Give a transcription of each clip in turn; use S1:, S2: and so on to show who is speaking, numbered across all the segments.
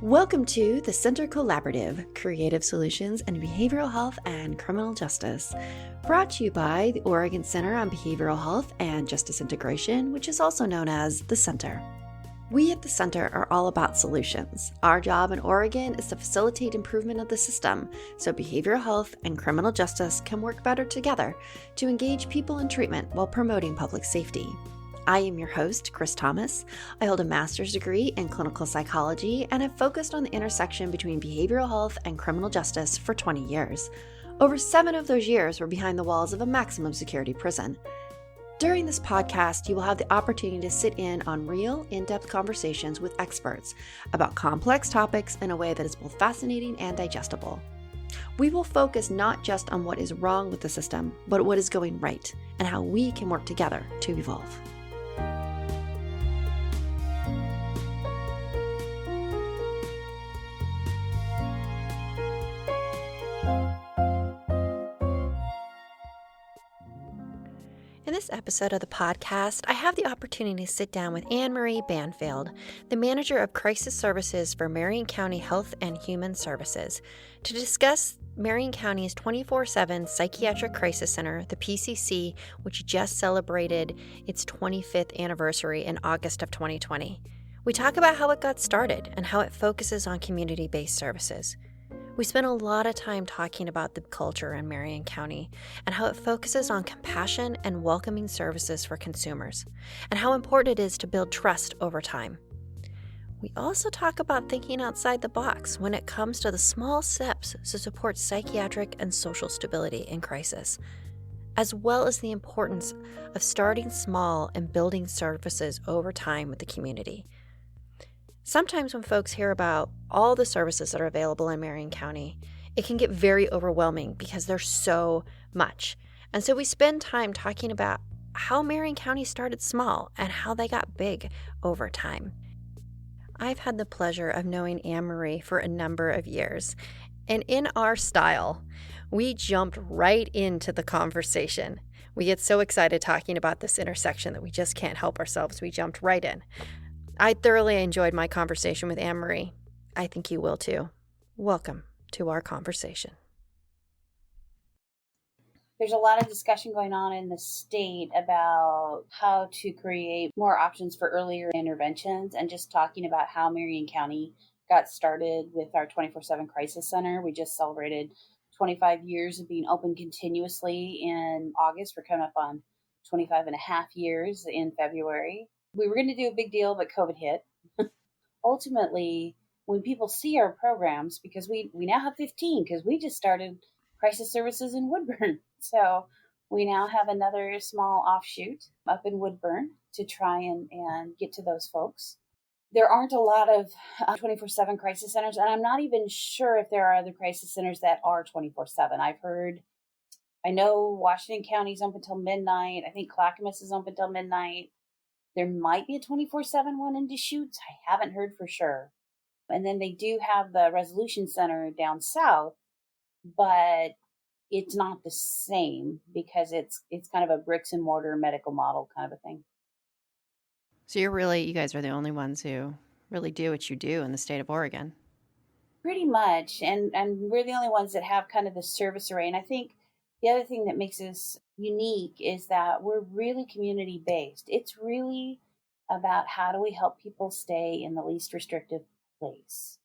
S1: Welcome to the Center Collaborative, Creative Solutions in Behavioral Health and Criminal Justice, brought to you by the Oregon Center on Behavioral Health and Justice Integration, which is also known as the Center. We at the Center are all about solutions. Our job in Oregon is to facilitate improvement of the system so behavioral health and criminal justice can work better together to engage people in treatment while promoting public safety. I am your host, Chris Thomas. I hold a master's degree in clinical psychology and have focused on the intersection between behavioral health and criminal justice for 20 years. Over 7 of those years were behind the walls of a maximum security prison. During this podcast, you will have the opportunity to sit in on real, in-depth conversations with experts about complex topics in a way that is both fascinating and digestible. We will focus not just on what is wrong with the system, but what is going right and how we can work together to evolve. In this episode of the podcast, I have the opportunity to sit down with Anne-Marie Bandfield, the Manager of Crisis Services for Marion County Health and Human Services, to discuss Marion County's 24/7 Psychiatric Crisis Center, the PCC, which just celebrated its 25th anniversary in August of 2020. We talk about how it got started and how it focuses on community-based services. We spent a lot of time talking about the culture in Marion County and how it focuses on compassion and welcoming services for consumers, and how important it is to build trust over time. We also talk about thinking outside the box when it comes to the small steps to support psychiatric and social stability in crisis, as well as the importance of starting small and building services over time with the community. Sometimes when folks hear about all the services that are available in Marion County, it can get very overwhelming because there's so much. And so we spend time talking about how Marion County started small and how they got big over time. I've had the pleasure of knowing Anne-Marie for a number of years, and in our style, we jumped right into the conversation. We get so excited talking about this intersection that we just can't help ourselves. We jumped right in. I thoroughly enjoyed my conversation with Anne-Marie. I think you will too. Welcome to our conversation.
S2: There's a lot of discussion going on in the state about how to create more options for earlier interventions, and just talking about how Marion County got started with our 24/7 Crisis Center. We just celebrated 25 years of being open continuously in August. We're coming up on 25 and a half years in February. We were going to do a big deal, but COVID hit. Ultimately, when people see our programs, because we now have 15, because we just started crisis services in Woodburn. So we now have another small offshoot up in Woodburn to try and get to those folks. There aren't a lot of 24/7 crisis centers, and I'm not even sure if there are other crisis centers that are 24/7. I know Washington County's open till midnight. I think Clackamas is open till midnight. There might be a 24/7 one in Deschutes. I haven't heard for sure. And then they do have the Resolution Center down south, but it's not the same because it's kind of a bricks and mortar medical model kind of a thing.
S1: So you guys are the only ones who really do what you do in the state of Oregon.
S2: Pretty much. And we're the only ones that have kind of the service array. And I think the other thing that makes us unique is that we're really community based. It's really about how do we help people stay in the least restrictive place.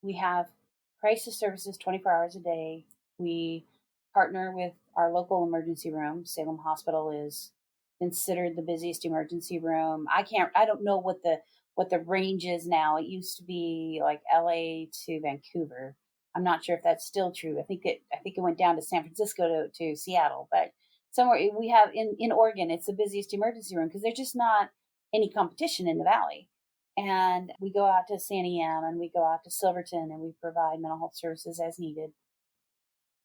S2: We have crisis services 24 hours a day. We partner with our local emergency room. Salem Hospital is considered the busiest emergency room. I don't know what the range is now. It used to be like LA to Vancouver. I'm not sure if that's still true. I think it went down to San Francisco to Seattle, but somewhere we have in Oregon, it's the busiest emergency room because there's just not any competition in the valley. And we go out to Santiam and we go out to Silverton and we provide mental health services as needed.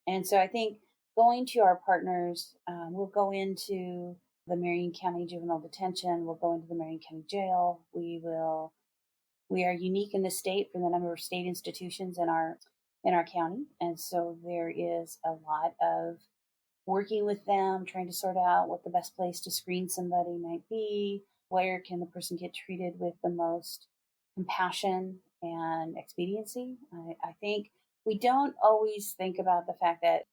S2: And so I think going to our partners, we'll go into the Marion County Juvenile Detention. We'll go into the Marion County Jail. We are unique in the state for the number of state institutions in our county. And so there is a lot of working with them, trying to sort out what the best place to screen somebody might be, where can the person get treated with the most compassion and expediency. I think we don't always think about the fact that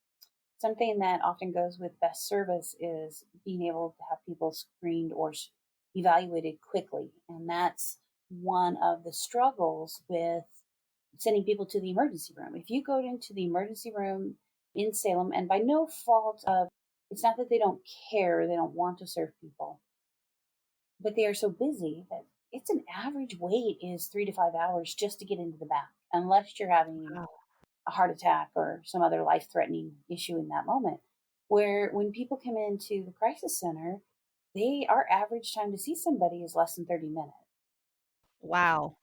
S2: something that often goes with best service is being able to have people screened or evaluated quickly. And that's one of the struggles with sending people to the emergency room. If you go into the emergency room in Salem, and by no fault of, it's not that they don't care, they don't want to serve people, but they are so busy that it's an average wait is 3 to 5 hours just to get into the back, unless you're having
S1: Wow.
S2: a heart attack or some other life threatening issue in that moment. Where when people come into the crisis center, our average time to see somebody is less than 30 minutes.
S1: Wow.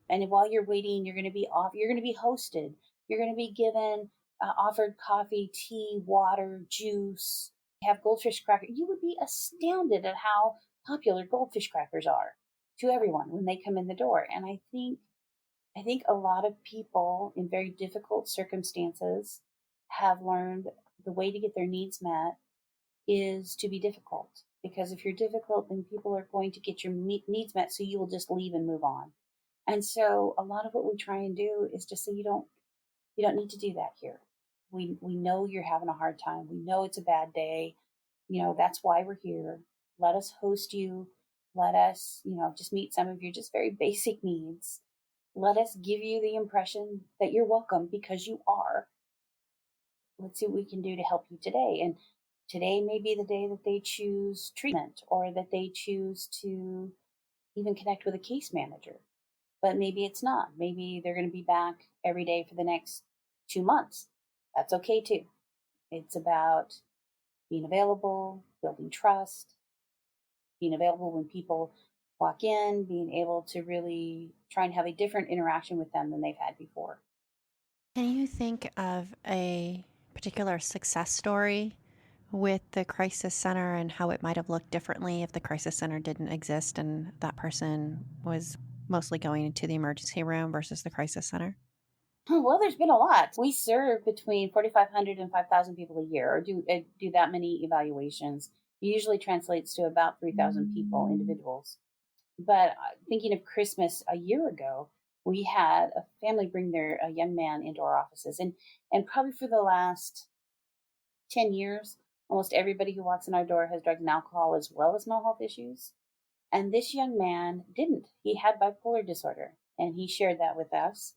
S2: And while you're waiting, you're going to be hosted. You're going to be given, offered coffee, tea, water, juice, have goldfish crackers. You would be astounded at how popular goldfish crackers are to everyone when they come in the door. And I think a lot of people in very difficult circumstances have learned the way to get their needs met is to be difficult. Because if you're difficult, then people are going to get your needs met, so you will just leave and move on. And so a lot of what we try and do is just say you don't need to do that here. We know you're having a hard time. We know it's a bad day. That's why we're here. Let us host you. Let us, just meet some of your just very basic needs. Let us give you the impression that you're welcome because you are. Let's see what we can do to help you today. And today may be the day that they choose treatment or that they choose to even connect with a case manager. But maybe it's not. Maybe they're going to be back every day for the next 2 months. That's okay too. It's about being available, building trust, being available when people walk in, being able to really try and have a different interaction with them than they've had before.
S1: Can you think of a particular success story with the crisis center and how it might have looked differently if the crisis center didn't exist and that person was mostly going to the emergency room versus the crisis center?
S2: Well, there's been a lot. We serve between 4,500 and 5,000 people a year, or do that many evaluations. It usually translates to about 3,000 people, individuals. But thinking of Christmas a year ago, we had a family bring their a young man into our offices, and probably for the last 10 years, almost everybody who walks in our door has drugs and alcohol as well as mental health issues. And this young man didn't. He had bipolar disorder, and he shared that with us.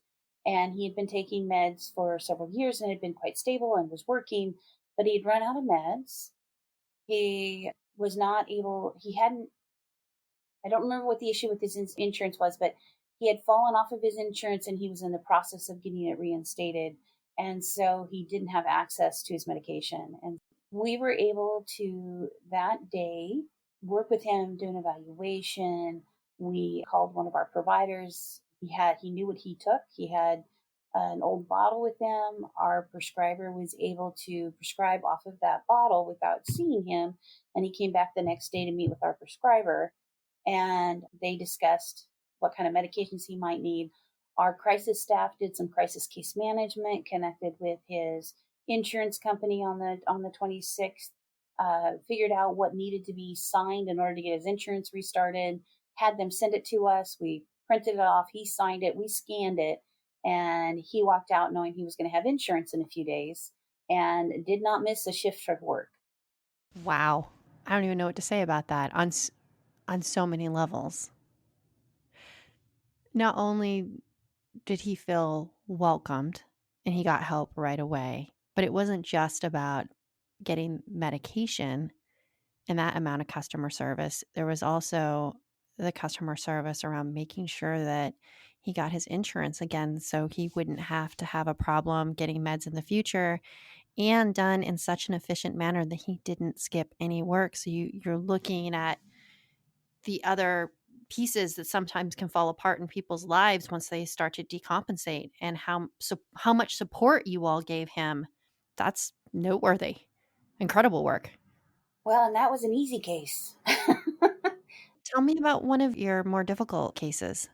S2: And he had been taking meds for several years and had been quite stable and was working, but he had run out of meds. He was not able, he hadn't, I don't remember what the issue with his insurance was, but he had fallen off of his insurance and he was in the process of getting it reinstated. And so he didn't have access to his medication. And we were able to that day work with him, do an evaluation. We called one of our providers. He knew what he took. He had an old bottle with him. Our prescriber was able to prescribe off of that bottle without seeing him. And he came back the next day to meet with our prescriber, and they discussed what kind of medications he might need. Our crisis staff did some crisis case management, connected with his insurance company on the 26th, figured out what needed to be signed in order to get his insurance restarted, had them send it to us. We printed it off. He signed it. We scanned it. And he walked out knowing he was going to have insurance in a few days and did not miss a shift of work.
S1: Wow. I don't even know what to say about that on so many levels. Not only did he feel welcomed and he got help right away, but it wasn't just about getting medication and that amount of customer service. There was also the customer service around making sure that he got his insurance again so he wouldn't have to have a problem getting meds in the future, and done in such an efficient manner that he didn't skip any work. So you're looking at the other pieces that sometimes can fall apart in people's lives once they start to decompensate, and how much support you all gave him. That's noteworthy. Incredible work.
S2: Well, and that was an easy case.
S1: Tell me about one of your more difficult cases.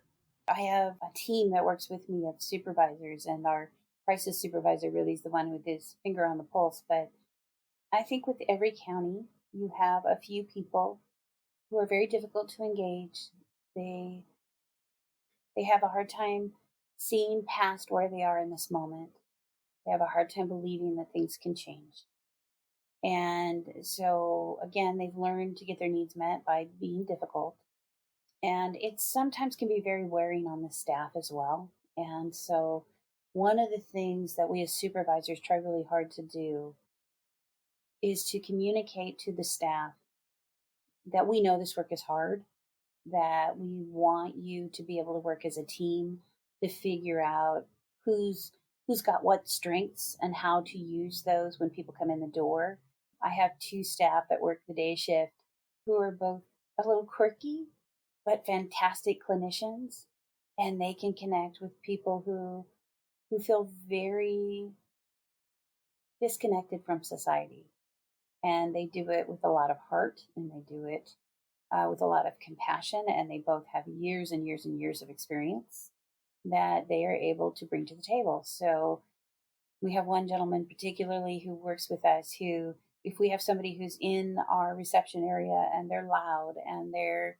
S2: I have a team that works with me of supervisors, and our crisis supervisor really is the one with his finger on the pulse. But I think with every county, you have a few people who are very difficult to engage. They they have a hard time seeing past where they are in this moment. They have a hard time believing that things can change. And so, again, they've learned to get their needs met by being difficult. And it sometimes can be very wearing on the staff as well. And so, one of the things that we as supervisors try really hard to do is to communicate to the staff that we know this work is hard, that we want you to be able to work as a team to figure out who's got what strengths and how to use those when people come in the door. I have two staff that work the day shift who are both a little quirky but fantastic clinicians, and they can connect with people who feel very disconnected from society. And they do it with a lot of heart, and they do it with a lot of compassion, and they both have years and years and years of experience that they are able to bring to the table. So we have one gentleman particularly who works with us who, if we have somebody who's in our reception area and they're loud and they're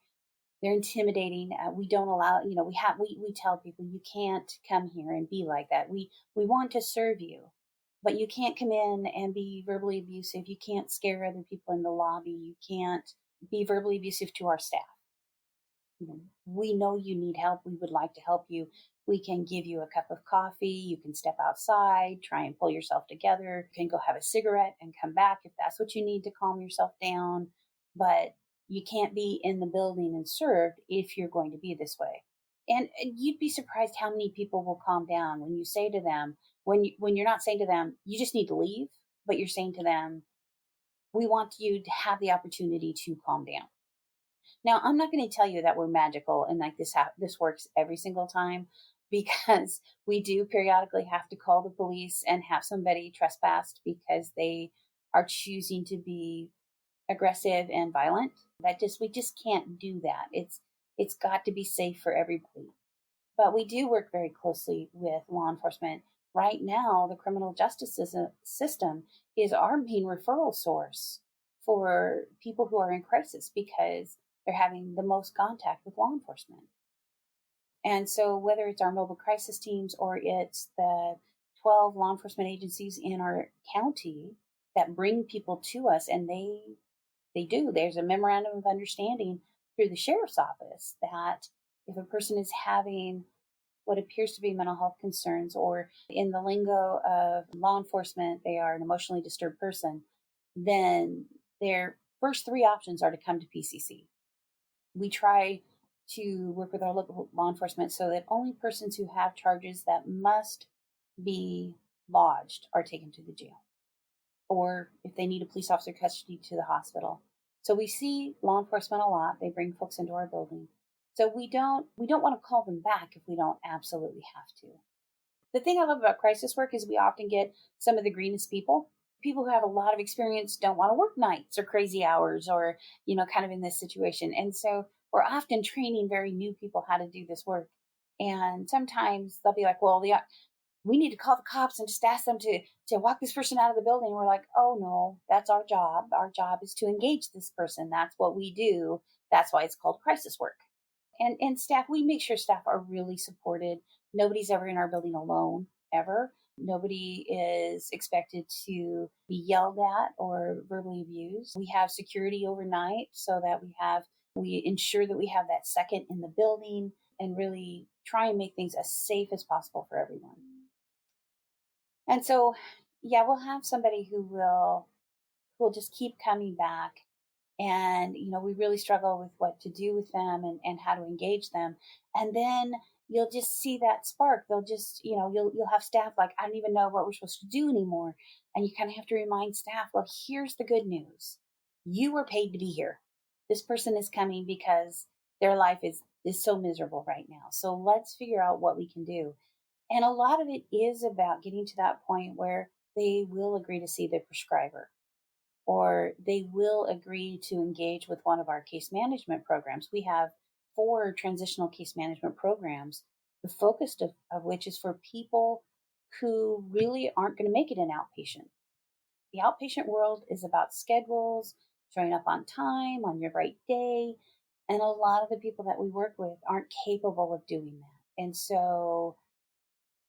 S2: intimidating, we don't allow, we tell people, you can't come here and be like that. We want to serve you, but you can't come in and be verbally abusive. You can't scare other people in the lobby. You can't be verbally abusive to our staff. We know you need help. We would like to help you. We can give you a cup of coffee. You can step outside, try and pull yourself together. You can go have a cigarette and come back if that's what you need to calm yourself down. But you can't be in the building and served if you're going to be this way. And you'd be surprised how many people will calm down when you say to them, when you're not saying to them, you just need to leave, but you're saying to them, we want you to have the opportunity to calm down. Now, I'm not going to tell you that we're magical and like this works every single time, because we do periodically have to call the police and have somebody trespassed because they are choosing to be aggressive and violent. We just can't do that. It's got to be safe for everybody. But we do work very closely with law enforcement. Right now, the criminal justice system is our main referral source for people who are in crisis because they're having the most contact with law enforcement. And so whether it's our mobile crisis teams or it's the 12 law enforcement agencies in our county that bring people to us, and they do, there's a memorandum of understanding through the sheriff's office that if a person is having what appears to be mental health concerns, or in the lingo of law enforcement, they are an emotionally disturbed person, then their first three options are to come to PCC. We try to work with our local law enforcement so that only persons who have charges that must be lodged are taken to the jail, or if they need a police officer custody, to the hospital. So we see law enforcement a lot. They bring folks into our building. So we don't want to call them back if we don't absolutely have to. The thing I love about crisis work is we often get some of the greenest people who have a lot of experience, don't want to work nights or crazy hours or, kind of in this situation. And so we're often training very new people how to do this work. And sometimes they'll be like, well, we need to call the cops and just ask them to walk this person out of the building. And we're like, oh no, that's our job. Our job is to engage this person. That's what we do. That's why it's called crisis work. And staff, we make sure staff are really supported. Nobody's ever in our building alone, ever. Nobody is expected to be yelled at or verbally abused. We have security overnight so that we ensure that we have that second in the building and really try and make things as safe as possible for everyone. And so, yeah, we'll have somebody who will just keep coming back. And, we really struggle with what to do with them and how to engage them. And then you'll just see that spark. They'll just, you'll have staff like, I don't even know what we're supposed to do anymore. And you kind of have to remind staff, well, here's the good news. You were paid to be here. This person is coming because their life is so miserable right now. So let's figure out what we can do. And a lot of it is about getting to that point where they will agree to see their prescriber, or they will agree to engage with one of our case management programs. We have 4 transitional case management programs, the focus of which is for people who really aren't going to make it in outpatient. The outpatient world is about schedules, showing up on time, on your right day, and a lot of the people that we work with aren't capable of doing that. And so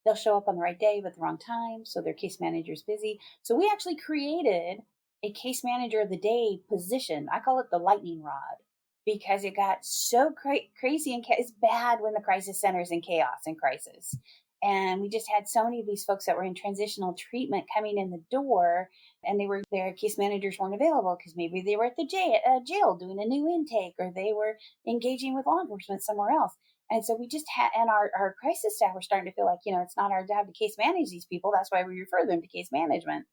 S2: they'll show up on the right day but the wrong time, so their case manager's busy. So we actually created a case manager of the day position. I call it the lightning rod because it got so crazy and it's bad when the crisis center is in chaos and crisis. And we just had so many of these folks that were in transitional treatment coming in the door, and their case managers weren't available because maybe they were at the jail doing a new intake, or they were engaging with law enforcement somewhere else. And so we just had, and our crisis staff were starting to feel like, it's not our job to case manage these people. That's why we refer them to case management.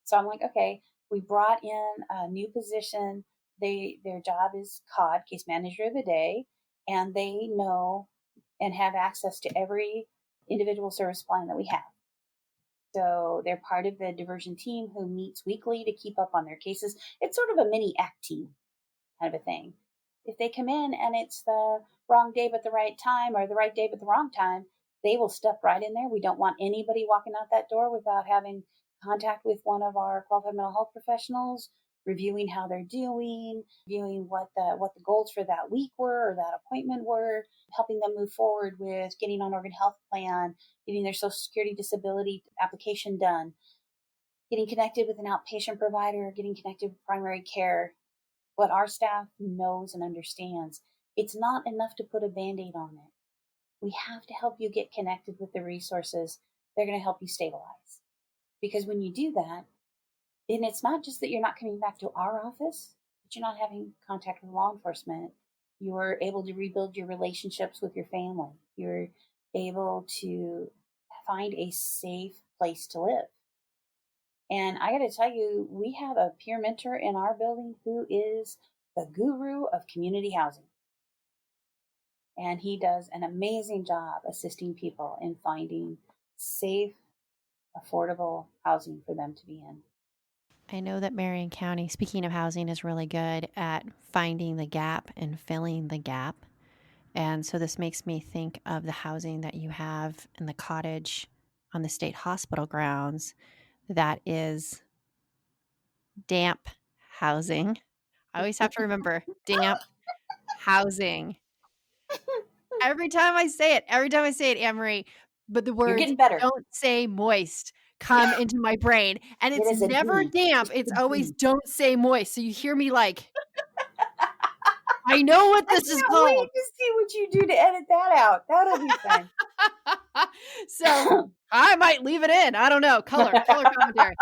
S2: So I'm like, okay, we brought in a new position. Their job is COD, case manager of the day, and they know and have access to every individual service plan that we have. So they're part of the diversion team who meets weekly to keep up on their cases. It's sort of a mini ACT team kind of a thing. If they come in and it's the wrong day but the right time, or the right day but the wrong time, they will step right in there. We don't want anybody walking out that door without having contact with one of our qualified mental health professionals, reviewing how they're doing, reviewing what the goals for that week were or that appointment were, helping them move forward with getting on Oregon Health Plan, getting their Social Security disability application done, getting connected with an outpatient provider, getting connected with primary care. What our staff knows and understands, it's not enough to put a Band-Aid on it. We have to help you get connected with the resources. They're going to help you stabilize. Because when you do that, then it's not just that you're not coming back to our office, but you're not having contact with law enforcement. You're able to rebuild your relationships with your family. You're able to find a safe place to live. And I got to tell you, we have a peer mentor in our building who is the guru of community housing. And he does an amazing job assisting people in finding safe, affordable housing for them to be in.
S1: I know that Marion County, speaking of housing, is really good at finding the gap and filling the gap. And so this makes me think of the housing that you have in the cottage on the state hospital grounds that is damp housing. I always have to remember damp housing. Every time I say it, Anne Marie, but the
S2: You're
S1: words
S2: getting better.
S1: "don't say moist" come into my brain, and
S2: It
S1: it's
S2: is a
S1: never
S2: D.
S1: damp, it's
S2: A
S1: always
S2: D.
S1: "don't say moist," so you hear me like, I know what
S2: I
S1: this is
S2: can't
S1: called.
S2: wait to see what you do to edit that out. That'll be fun.
S1: So, I might leave it in, I don't know, color commentary.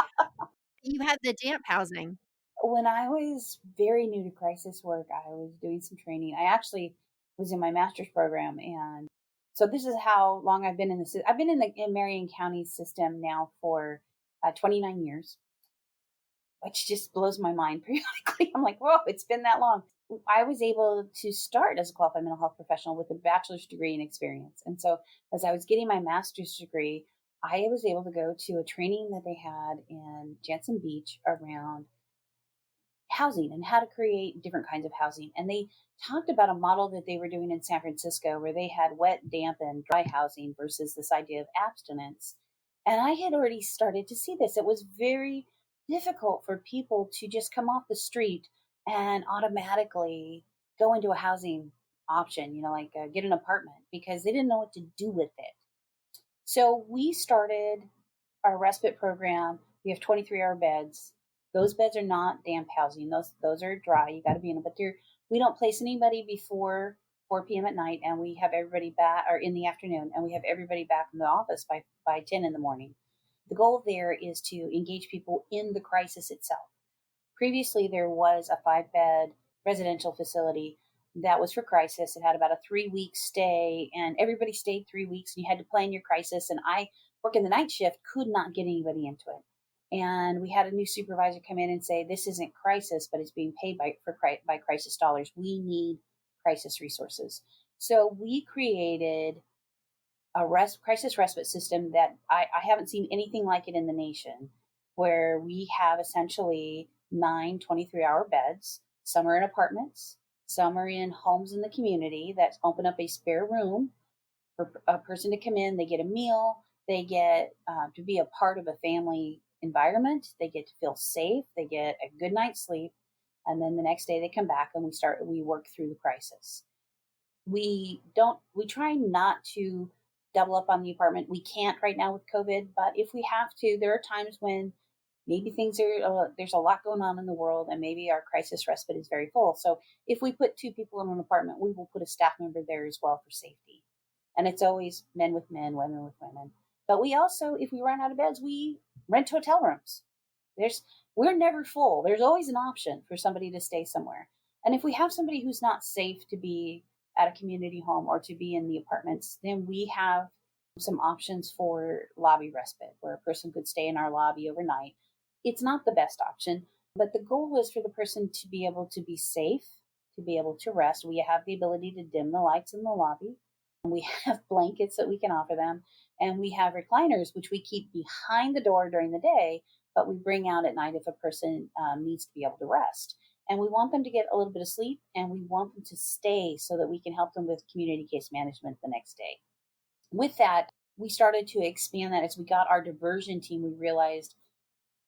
S1: You had the damp housing.
S2: When I was very new to crisis work, I was doing some training. I actually was in my master's program, and so this is how long I've been in the. I've been in Marion County system now for 29 years, which just blows my mind periodically. I'm like, whoa, it's been that long. I was able to start as a qualified mental health professional with a bachelor's degree in experience, and so as I was getting my master's degree, I was able to go to a training that they had in Jantzen Beach around housing and how to create different kinds of housing. And they talked about a model that they were doing in San Francisco where they had wet, damp, and dry housing versus this idea of abstinence. And I had already started to see this. It was very difficult for people to just come off the street and automatically go into a housing option, like get an apartment, because they didn't know what to do with it. So we started our respite program. We have 23-hour beds. Those beds are not damp housing. Those are dry. You got to be in them. But we don't place anybody before 4 p.m. at night, and we have everybody back, or in the afternoon, and we have everybody back in the office by 10 in the morning. The goal there is to engage people in the crisis itself. Previously, there was a 5-bed residential facility that was for crisis. It had about a 3-week stay, and everybody stayed 3 weeks, and you had to plan your crisis. And I, working the night shift, could not get anybody into it. And we had a new supervisor come in and say, this isn't crisis, but it's being paid by crisis dollars. We need crisis resources. So we created a crisis respite system that I haven't seen anything like it in the nation, where we have essentially 9 23-hour beds. Some are in apartments, some are in homes in the community that open up a spare room for a person to come in. They get a meal, they get to be a part of a family environment, they get to feel safe, they get a good night's sleep, and then the next day they come back and we work through the crisis. We try not to double up on the apartment. We can't right now with COVID, but if we have to, there are times when maybe things are, there's a lot going on in the world, and maybe our crisis respite is very full. So if we put 2 people in an apartment, we will put a staff member there as well for safety. And it's always men with men, women with women. But we also, if we run out of beds, we rent hotel rooms. We're never full. There's always an option for somebody to stay somewhere. And if we have somebody who's not safe to be at a community home or to be in the apartments, then we have some options for lobby respite where a person could stay in our lobby overnight. It's not the best option, but the goal is for the person to be able to be safe, to be able to rest. We have the ability to dim the lights in the lobby. We have blankets that we can offer them, and we have recliners, which we keep behind the door during the day, but we bring out at night if a person needs to be able to rest. And we want them to get a little bit of sleep, and we want them to stay so that we can help them with community case management the next day. With that, we started to expand that. As we got our diversion team, we realized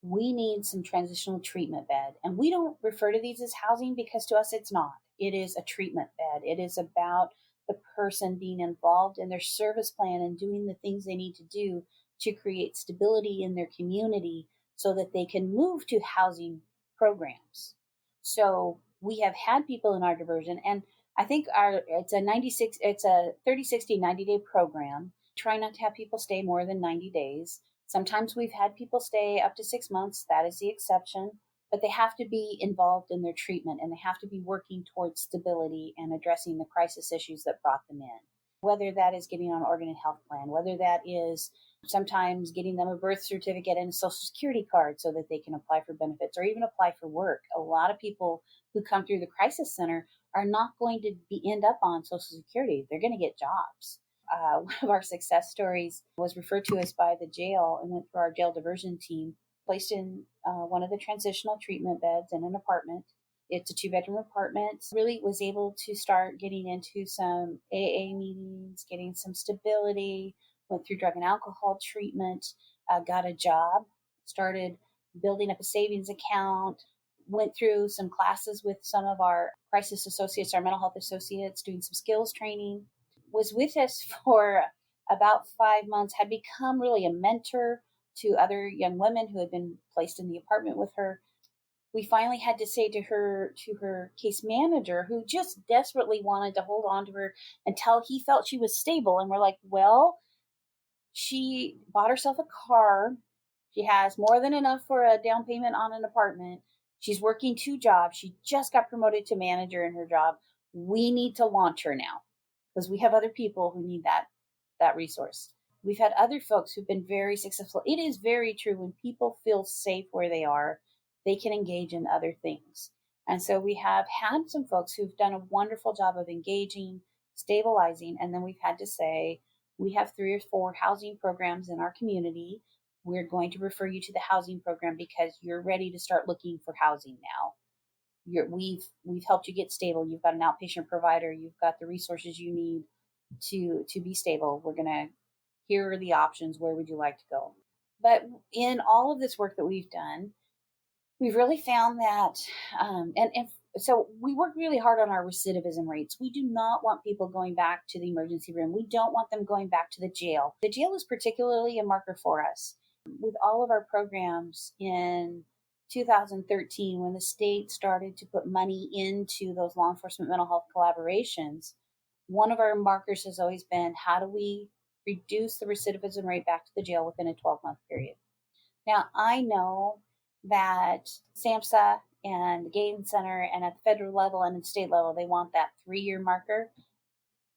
S2: we need some transitional treatment bed. And we don't refer to these as housing because to us it's not. It is a treatment bed. It is about the person being involved in their service plan and doing the things they need to do to create stability in their community so that they can move to housing programs. So we have had people in our diversion, and I think it's a 30, 60, 90-day program. Try not to have people stay more than 90 days. Sometimes we've had people stay up to 6 months. That is the exception. But they have to be involved in their treatment, and they have to be working towards stability and addressing the crisis issues that brought them in. Whether that is getting on Oregon Health Plan, whether that is sometimes getting them a birth certificate and a Social Security card so that they can apply for benefits or even apply for work. A lot of people who come through the crisis center are not going to end up on Social Security. They're going to get jobs. One of our success stories was referred to us by the jail and went through our jail diversion team, placed in one of the transitional treatment beds in an apartment. It's a 2-bedroom apartment. Really was able to start getting into some AA meetings, getting some stability, went through drug and alcohol treatment, got a job, started building up a savings account, went through some classes with some of our crisis associates, our mental health associates, doing some skills training, was with us for about 5 months, had become really a mentor to other young women who had been placed in the apartment with her. We finally had to say to her case manager, who just desperately wanted to hold on to her until he felt she was stable. And we're like, well, she bought herself a car. She has more than enough for a down payment on an apartment. She's working 2 jobs. She just got promoted to manager in her job. We need to launch her now because we have other people who need that resource. We've had other folks who've been very successful. It is very true. When people feel safe where they are, they can engage in other things. And so we have had some folks who've done a wonderful job of engaging, stabilizing, and then we've had to say, we have 3 or 4 housing programs in our community. We're going to refer you to the housing program because you're ready to start looking for housing now. We've helped you get stable. You've got an outpatient provider. You've got the resources you need to be stable. Here are the options. Where would you like to go? But in all of this work that we've done, we've really found that, so we work really hard on our recidivism rates. We do not want people going back to the emergency room. We don't want them going back to the jail. The jail is particularly a marker for us. With all of our programs in 2013, when the state started to put money into those law enforcement mental health collaborations, one of our markers has always been, how do we reduce the recidivism rate back to the jail within a 12-month period? Now, I know that SAMHSA and the Gain Center and at the federal level and at the state level, they want that 3-year marker.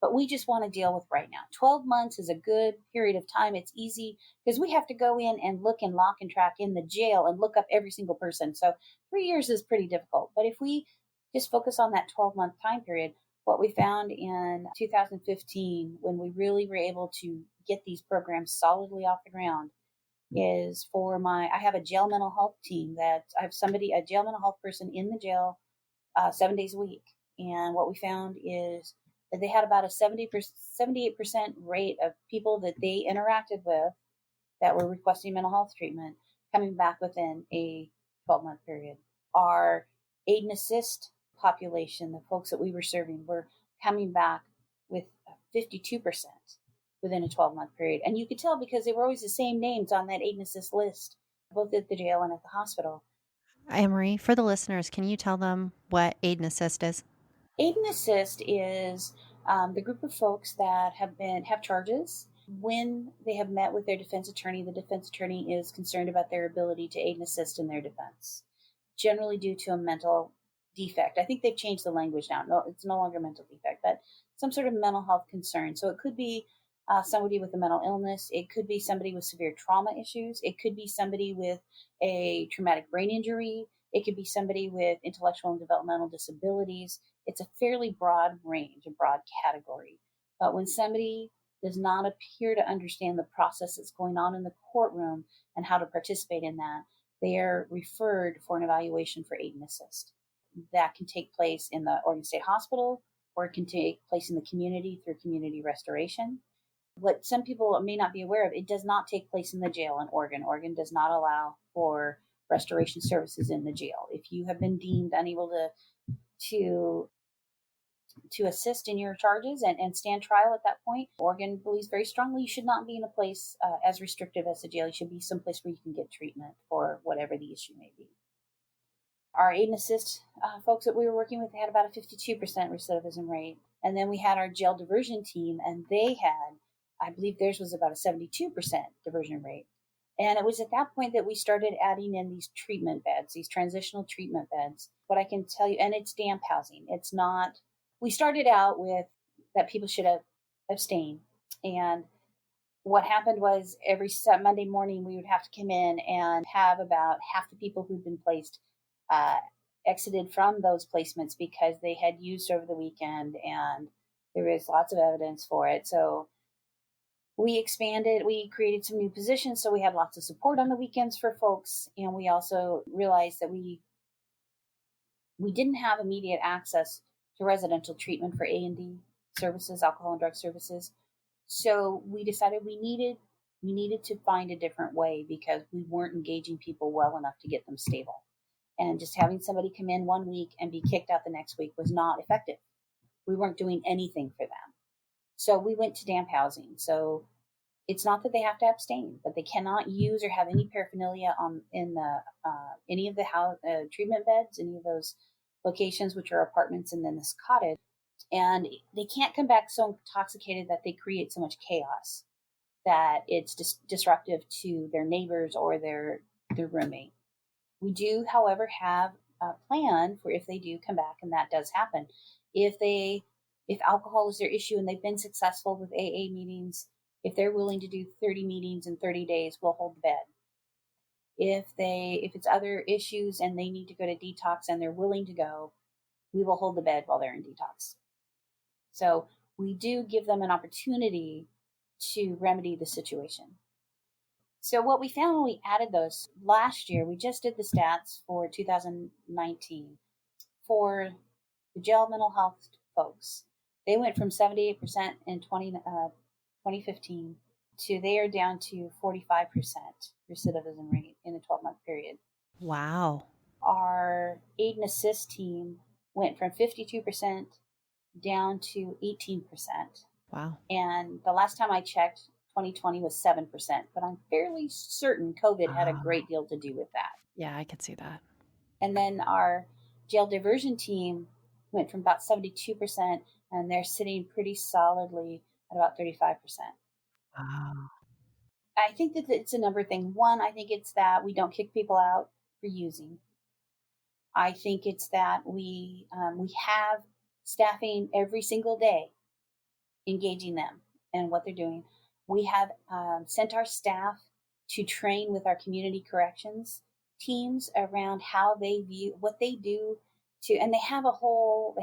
S2: But we just want to deal with right now. 12 months is a good period of time. It's easy because we have to go in and look and lock and track in the jail and look up every single person. So 3 years is pretty difficult. But if we just focus on that 12-month time period, what we found in 2015, when we really were able to get these programs solidly off the ground, is I have a jail mental health team that I have a jail mental health person in the jail 7 days a week. And what we found is that they had about a 78% rate of people that they interacted with that were requesting mental health treatment coming back within a 12-month period. Our aid and assist population, the folks that we were serving, were coming back with 52%. within a 12-month period. And you could tell because they were always the same names on that aid and assist list, both at the jail and at the hospital.
S1: Anne-Marie, for the listeners, can you tell them what aid and assist is?
S2: Aid and assist is the group of folks that have charges. When they have met with their defense attorney, the defense attorney is concerned about their ability to aid and assist in their defense, generally due to a mental defect. I think they've changed the language now. No, it's no longer mental defect, but some sort of mental health concern. So it could be somebody with a mental illness. It could be somebody with severe trauma issues. It could be somebody with a traumatic brain injury. It could be somebody with intellectual and developmental disabilities. It's a fairly broad range, a broad category. But when somebody does not appear to understand the process that's going on in the courtroom and how to participate in that, they are referred for an evaluation for aid and assist. That can take place in the Oregon State Hospital, or it can take place in the community through community restoration. What some people may not be aware of, it does not take place in the jail in Oregon. Oregon does not allow for restoration services in the jail. If you have been deemed unable to assist in your charges and stand trial at that point, Oregon believes very strongly you should not be in a place as restrictive as the jail. You should be someplace where you can get treatment for whatever the issue may be. Our aid and assist folks that we were working with had about a 52% recidivism rate. And then we had our jail diversion team, and they had, I believe theirs was about a 72% diversion rate. And it was at that point that we started adding in these treatment beds, these transitional treatment beds. What I can tell you, and it's damp housing. It's not, we started out with that people should abstain. And what happened was every Monday morning we would have to come in and have about half the people who'd been placed exited from those placements because they had used over the weekend, and there was lots of evidence for it. So we expanded, we created some new positions, so we had lots of support on the weekends for folks. And we also realized that we didn't have immediate access to residential treatment for A&D services, alcohol and drug services. So we decided we needed to find a different way because we weren't engaging people well enough to get them stable. And just having somebody come in one week and be kicked out the next week was not effective. We weren't doing anything for them. So we went to damp housing. So it's not that they have to abstain, but they cannot use or have any paraphernalia in any of the treatment beds, any of those locations, which are apartments and then this cottage. And they can't come back so intoxicated that they create so much chaos that it's disruptive to their neighbors or their roommate. We do, however, have a plan for if they do come back, and that does happen. If alcohol is their issue and they've been successful with AA meetings, if they're willing to do 30 meetings in 30 days, we'll hold the bed. If it's other issues and they need to go to detox and they're willing to go, we will hold the bed while they're in detox. So we do give them an opportunity to remedy the situation. So what we found when we added those last year, we just did the stats for 2019 for the jail mental health folks. They went from 78% in 2015 to they are down to 45% recidivism rate in a 12-month period.
S1: Wow.
S2: Our aid and assist team went from 52% down to 18%.
S1: Wow.
S2: And the last time I checked, 2020 was 7%, but I'm fairly certain COVID had a great deal to do with that.
S1: Yeah, I could see that.
S2: And then our jail diversion team went from about 72%, and they're sitting pretty solidly at about 35%.
S1: Wow.
S2: I think that it's a number of things. One, I think it's that we don't kick people out for using. I think it's that we have staffing every single day engaging them and what they're doing. We have sent our staff to train with our community corrections teams around how they view what they do and they have a whole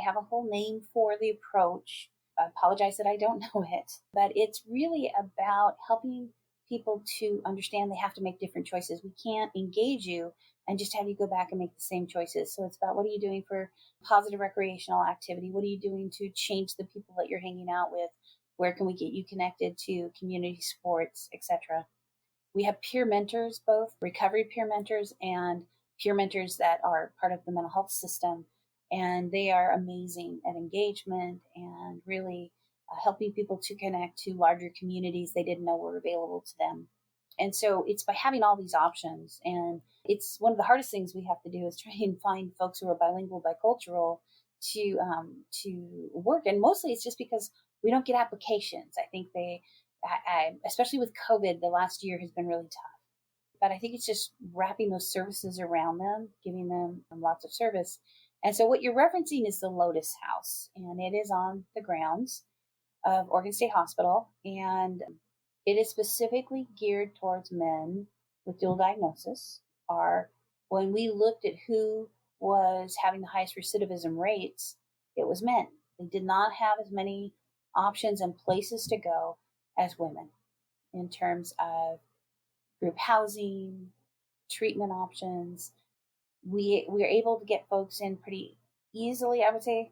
S2: name for the approach. I apologize that I don't know it, but it's really about helping people to understand they have to make different choices. We can't engage you and just have you go back and make the same choices. So it's about what are you doing for positive recreational activity? What are you doing to change the people that you're hanging out with? Where can we get you connected to community sports, etc.? We have peer mentors, both recovery peer mentors and peer mentors that are part of the mental health system. And they are amazing at engagement and really helping people to connect to larger communities they didn't know were available to them. And so it's by having all these options. And it's one of the hardest things we have to do is try and find folks who are bilingual, bicultural to work. And mostly it's just because we don't get applications. I think especially with COVID, the last year has been really tough. But I think it's just wrapping those services around them, giving them lots of service. And so what you're referencing is the Lotus House, and it is on the grounds of Oregon State Hospital, and it is specifically geared towards men with dual diagnosis. When we looked at who was having the highest recidivism rates, it was men. They did not have as many options and places to go as women in terms of group housing, treatment options. We are able to get folks in pretty easily, I would say.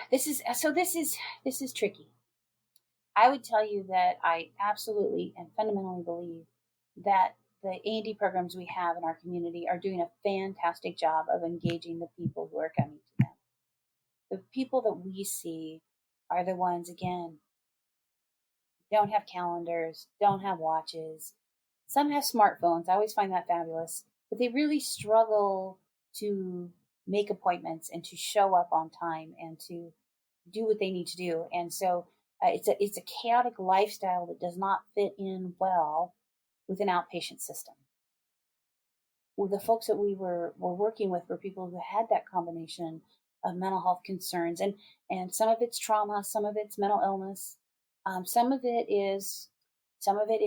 S2: This is tricky. I would tell you that I absolutely and fundamentally believe that the A&D programs we have in our community are doing a fantastic job of engaging the people who are coming to them. The people that we see are the ones, again, don't have calendars, don't have watches. Some have smartphones. I always find that fabulous. But they really struggle to make appointments and to show up on time and to do what they need to do. And so it's a chaotic lifestyle that does not fit in well with an outpatient system. Well, the folks that we were working with were people who had that combination of mental health concerns, and some of it's trauma, some of it's mental illness, some of it is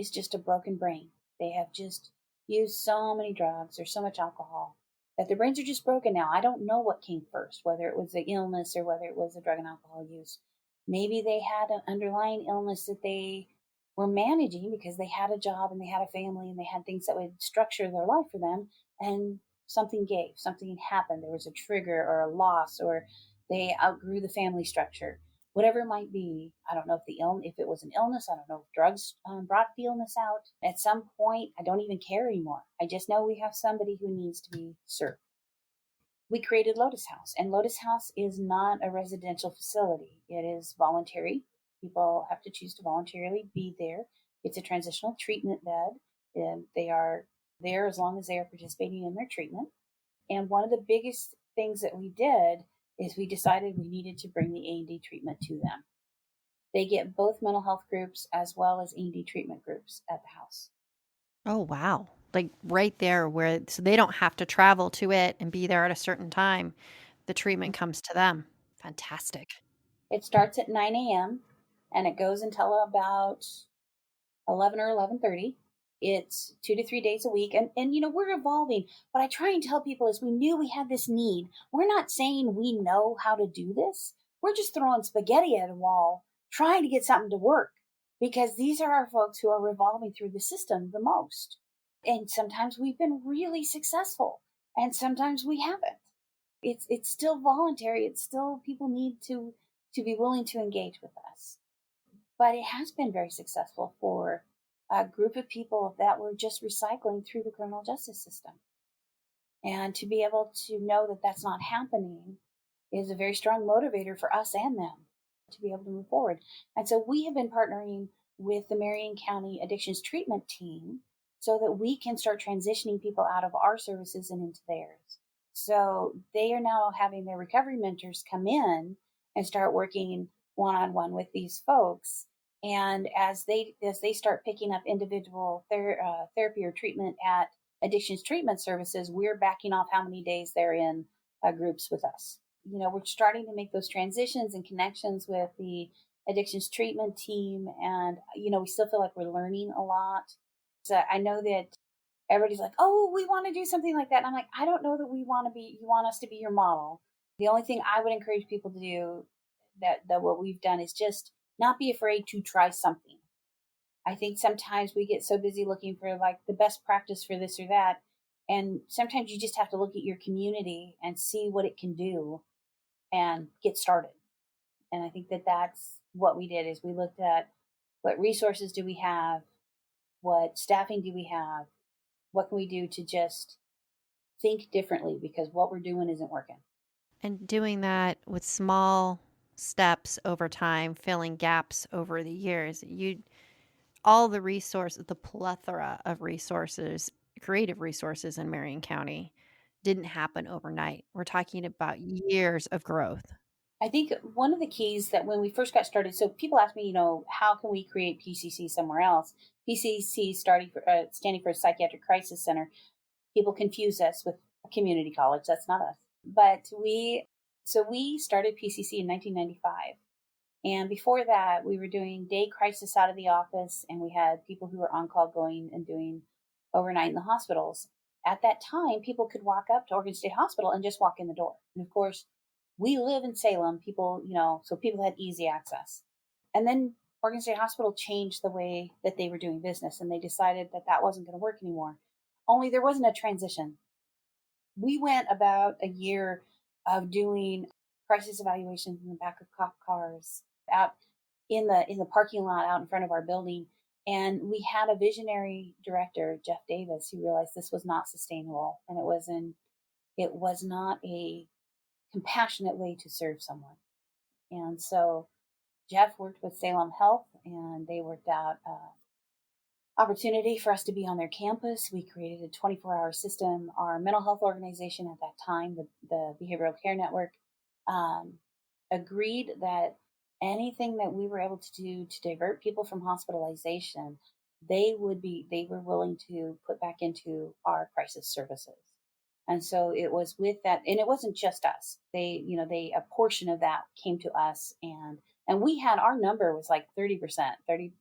S2: just a broken brain. They have just used so many drugs or so much alcohol that their brains are just broken now. I don't know what came first, whether it was the illness or whether it was the drug and alcohol use. Maybe they had an underlying illness that they were managing because they had a job and they had a family and they had things that would structure their life for them, and something happened. There was a trigger or a loss, or they outgrew the family structure. Whatever it might be, I don't know if it was an illness. I don't know if drugs brought the illness out. At some point, I don't even care anymore. I just know we have somebody who needs to be served. We created Lotus House, and Lotus House is not a residential facility. It is voluntary. People have to choose to voluntarily be there. It's a transitional treatment bed, and they are there as long as they are participating in their treatment. And one of the biggest things that we did is we decided we needed to bring the A&D treatment to them. They get both mental health groups as well as A&D treatment groups at the house.
S1: Oh, wow. Like right there so they don't have to travel to it and be there at a certain time. The treatment comes to them. Fantastic.
S2: It starts at 9 a.m. and it goes until about 11 or 11:30. It's 2 to 3 days a week. And we're evolving. What I try and tell people is we knew we had this need. We're not saying we know how to do this. We're just throwing spaghetti at a wall, trying to get something to work, because these are our folks who are revolving through the system the most. And sometimes we've been really successful and sometimes we haven't. It's still voluntary. It's still, people need to be willing to engage with us. But it has been very successful for a group of people that were just recycling through the criminal justice system. And to be able to know that that's not happening is a very strong motivator for us and them to be able to move forward. And so we have been partnering with the Marion County Addictions Treatment Team so that we can start transitioning people out of our services and into theirs. So they are now having their recovery mentors come in and start working one-on-one with these folks. And as they start picking up individual therapy or treatment at addictions treatment services, we're backing off how many days they're in groups with us. We're starting to make those transitions and connections with the addictions treatment team. And, we still feel like we're learning a lot. So I know that everybody's like, oh, we want to do something like that. And I'm like, I don't know that you want us to be your model. The only thing I would encourage people to do that what we've done is just not be afraid to try something. I think sometimes we get so busy looking for like the best practice for this or that. And sometimes you just have to look at your community and see what it can do and get started. And I think that that's what we did, is we looked at what resources do we have? What staffing do we have? What can we do to just think differently, because what we're doing isn't working.
S1: And doing that with small steps over time, filling gaps over the years. All the resources, the plethora of resources, creative resources in Marion County didn't happen overnight. We're talking about years of growth.
S2: I think one of the keys that when we first got started, so people ask me, how can we create PCC somewhere else? PCC standing for Psychiatric Crisis Center. People confuse us with a community college. That's not us. But we started PCC in 1995. And before that, we were doing day crisis out of the office, and we had people who were on call going and doing overnight in the hospitals. At that time, people could walk up to Oregon State Hospital and just walk in the door. And of course, we live in Salem, so people had easy access. And then Oregon State Hospital changed the way that they were doing business, and they decided that that wasn't going to work anymore. Only there wasn't a transition. We went about a year of doing crisis evaluations in the back of cop cars, out in the parking lot out in front of our building. And we had a visionary director, Jeff Davis, who realized this was not sustainable, and it was not a compassionate way to serve someone. And so Jeff worked with Salem Health, and they worked out opportunity for us to be on their campus. We created a 24-hour system. Our mental health organization at that time, the Behavioral Care Network, agreed that anything that we were able to do to divert people from hospitalization, they were willing to put back into our crisis services. And so it was with that, and it wasn't just us. A portion of that came to us, and we had, our number was like 30%, 30%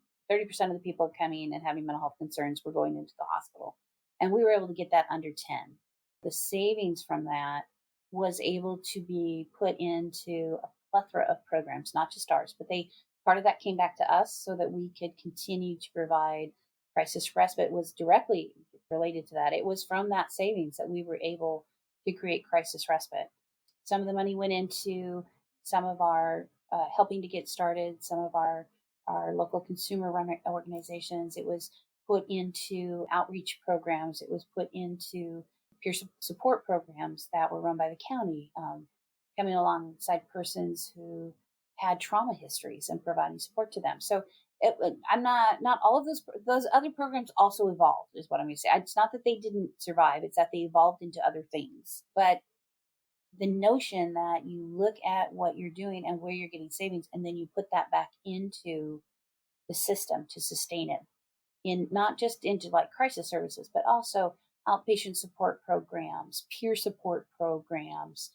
S2: of the people coming and having mental health concerns were going into the hospital. And we were able to get that under 10. The savings from that was able to be put into a plethora of programs, not just ours, but part of that came back to us so that we could continue to provide crisis respite. Was directly related to that. It was from that savings that we were able to create crisis respite. Some of the money went into some of our helping to get started, some of our local consumer run organizations. It was put into outreach programs. It was put into peer support programs that were run by the county, coming alongside persons who had trauma histories and providing support to them. So I'm not all of those other programs also evolved, is what I'm going to say. It's not that they didn't survive, it's that they evolved into other things. But the notion that you look at what you're doing and where you're getting savings, and then you put that back into the system to sustain it, in not just into like crisis services, but also outpatient support programs, peer support programs.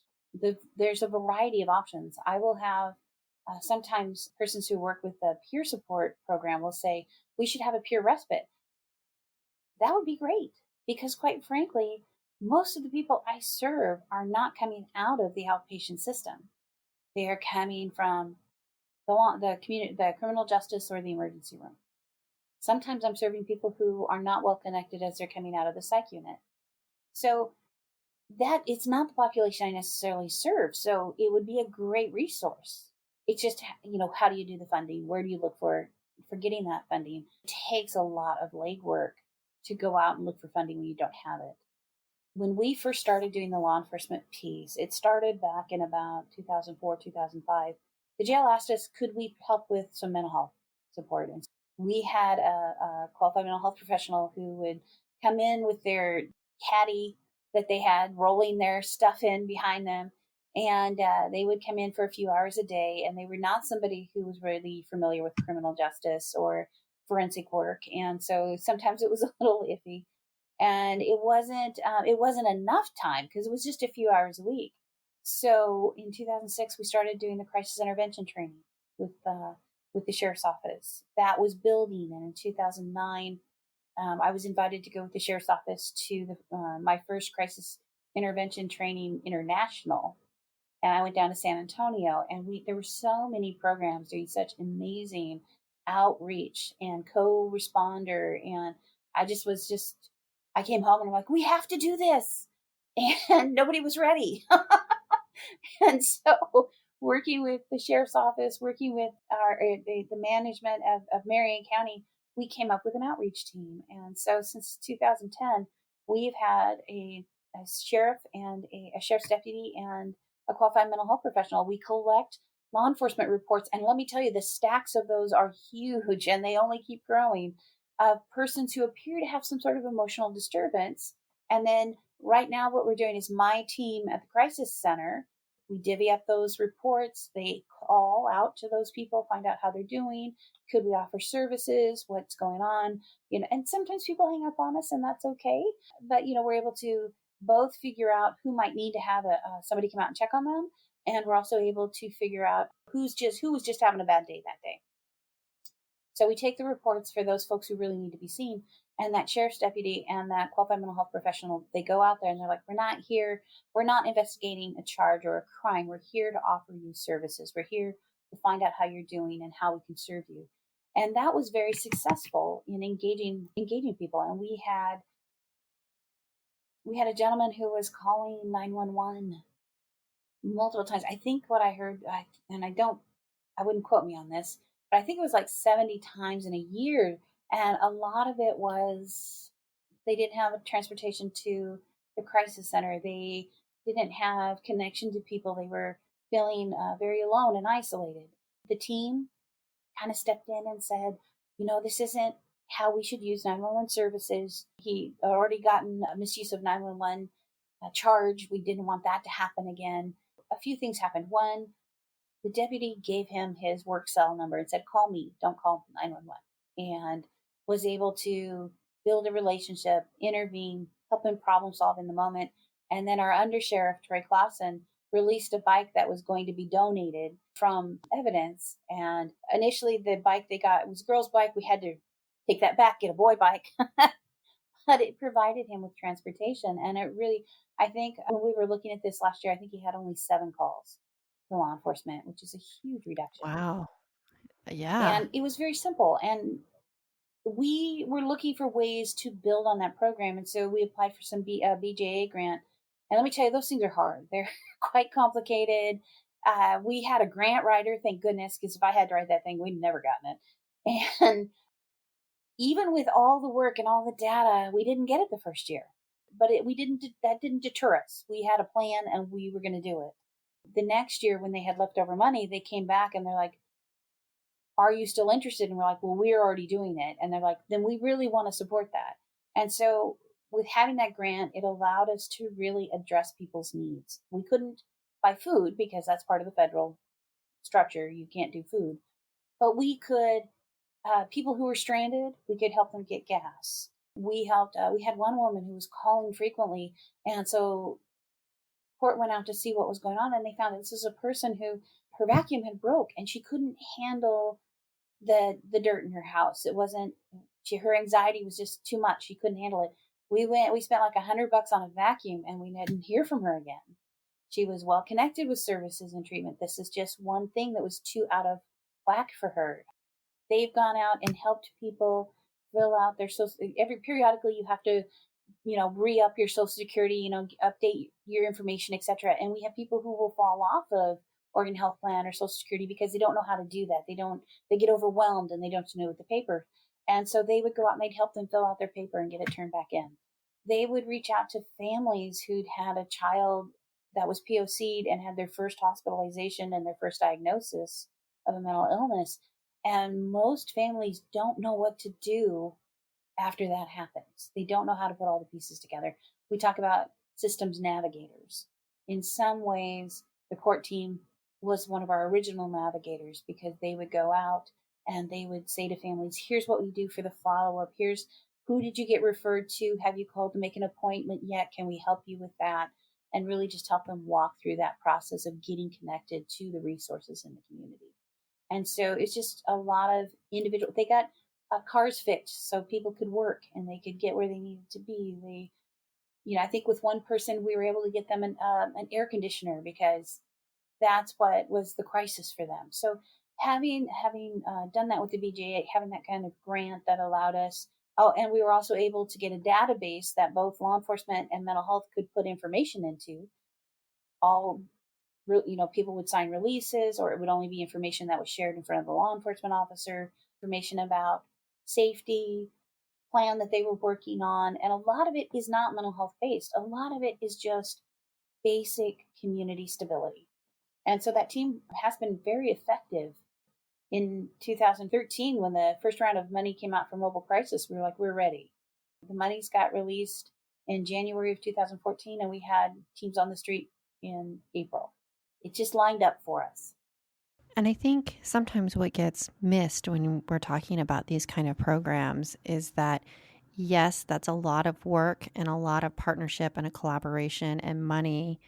S2: There's a variety of options. I will have sometimes persons who work with the peer support program will say, we should have a peer respite. That would be great, because quite frankly, most of the people I serve are not coming out of the outpatient system. They are coming from the criminal justice or the emergency room. Sometimes I'm serving people who are not well connected as they're coming out of the psych unit. So that it's not the population I necessarily serve. So it would be a great resource. It's just, how do you do the funding? Where do you look for getting that funding? It takes a lot of legwork to go out and look for funding when you don't have it. When we first started doing the law enforcement piece, it started back in about 2004, 2005. The jail asked us, could we help with some mental health support? And we had a qualified mental health professional who would come in with their caddy that they had rolling their stuff in behind them. And they would come in for a few hours a day, and they were not somebody who was really familiar with criminal justice or forensic work. And so sometimes it was a little iffy. And it wasn't enough time because it was just a few hours a week. So in 2006, we started doing the crisis intervention training with the sheriff's office. That was building, and in 2009, I was invited to go with the sheriff's office to my first crisis intervention training international, and I went down to San Antonio. And there were so many programs doing such amazing outreach and co-responder, and I came home and I'm like, we have to do this. And nobody was ready. And so working with the sheriff's office, working with the management of Marion County, we came up with an outreach team. And so since 2010, we've had a sheriff and a sheriff's deputy and a qualified mental health professional. We collect law enforcement reports. And let me tell you, the stacks of those are huge and they only keep growing, of persons who appear to have some sort of emotional disturbance. And then right now, what we're doing is my team at the crisis center, we divvy up those reports. They call out to those people, find out how they're doing. Could we offer services? What's going on? And sometimes people hang up on us, and that's okay. But we're able to both figure out who might need to have somebody come out and check on them, and we're also able to figure out who was just having a bad day that day. So we take the reports for those folks who really need to be seen, and that sheriff's deputy and that qualified mental health professional, they go out there and they're like, we're not investigating a charge or a crime. We're here to offer you services. We're here to find out how you're doing and how we can serve you. And that was very successful in engaging people. And we had a gentleman who was calling 911 multiple times. I think what I heard, and I wouldn't quote me on this, but I think it was like 70 times in a year. And a lot of it was they didn't have transportation to the crisis center. They didn't have connection to people. They were feeling very alone and isolated. The team kind of stepped in and said, this isn't how we should use 911 services. He had already gotten a misuse of 911 charge. We didn't want that to happen again. A few things happened. One, the deputy gave him his work cell number and said, call me, don't call 911, and was able to build a relationship, intervene, help him problem solve in the moment. And then our undersheriff, Troy Clausen, released a bike that was going to be donated from evidence. And initially the bike they got, it was a girl's bike. We had to take that back, get a boy bike. But it provided him with transportation. And it really, I think when we were looking at this last year, I think he had only 7 calls to law enforcement, which is a huge reduction.
S1: Wow. Yeah.
S2: And it was very simple. And we were looking for ways to build on that program. And so we applied for some BJA grant. And let me tell you, those things are hard. They're quite complicated. We had a grant writer, thank goodness, because if I had to write that thing, we'd never gotten it. And even with all the work and all the data, we didn't get it the first year. But that didn't deter us. We had a plan and we were going to do it. The next year, when they had leftover money, they came back and they're like, are you still interested? And we're like, well, we're already doing it. And they're like, then we really want to support that. And so with having that grant, it allowed us to really address people's needs. We couldn't buy food because that's part of the federal structure. You can't do food. But we could, people who were stranded, we could help them get gas. We had one woman who was calling frequently. And so court went out to see what was going on. And they found that this is a person who her vacuum had broke and she couldn't handle the dirt in her house. It wasn't, her anxiety was just too much. She couldn't handle it. We spent like $100 on a vacuum and we didn't hear from her again. She was well connected with services and treatment. This is just one thing that was too out of whack for her. They've gone out and helped people fill out their periodically you have to, re-up your social security, update your information, etc. And we have people who will fall off of Oregon Health Plan or Social Security because they don't know how to do that. They get overwhelmed and they don't know with the paper. And so they would go out and they'd help them fill out their paper and get it turned back in. They would reach out to families who'd had a child that was POC'd and had their first hospitalization and their first diagnosis of a mental illness. And most families don't know what to do after that happens. They don't know how to put all the pieces together. We talk about systems navigators. In some ways, the court team was one of our original navigators because they would go out and they would say to families, here's what we do for the follow-up. Here's who did you get referred to? Have you called to make an appointment yet? Can we help you with that? And really just help them walk through that process of getting connected to the resources in the community. And so it's just a lot of individual, they got cars fixed so people could work and they could get where they needed to be. I think with one person, we were able to get them an air conditioner because that's what was the crisis for them. So having done that with the BJA, having that kind of grant that allowed us, and we were also able to get a database that both law enforcement and mental health could put information into. People would sign releases, or it would only be information that was shared in front of the law enforcement officer, information about safety, plan that they were working on. And a lot of it is not mental health based. A lot of it is just basic community stability. And so that team has been very effective. In 2013, when the first round of money came out for mobile crisis, we were like, we're ready. The monies got released in January of 2014, and we had teams on the street in April. It just lined up for us.
S1: And I think sometimes what gets missed when we're talking about these kind of programs is that, yes, that's a lot of work and a lot of partnership and a collaboration and money.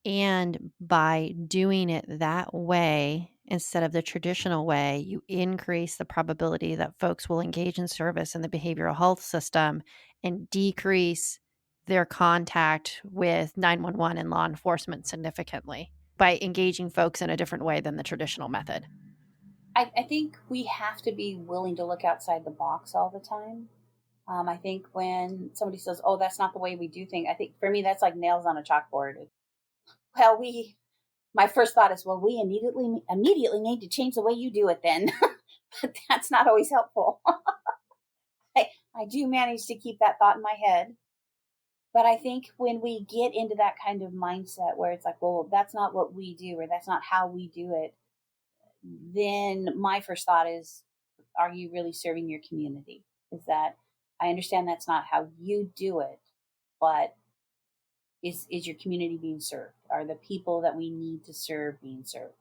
S1: And by doing it that way, instead of the traditional way, you increase the probability that folks will engage in service in the behavioral health system and decrease their contact with 911 and law enforcement significantly by engaging folks in a different way than the traditional method.
S2: I think we have to be willing to look outside the box all the time. I think when somebody says, "Oh, that's not the way we do things," I think for me that's like nails on a chalkboard. Well, my first thought is, well, we immediately need to change the way you do it then. But that's not always helpful. I do manage to keep that thought in my head. But I think when we get into that kind of mindset where it's like, well, that's not what we do, or that's not how we do it, then my first thought is, are you really serving your community? Is that, I understand that's not how you do it, but is your community being served? Are the people that we need to serve being served?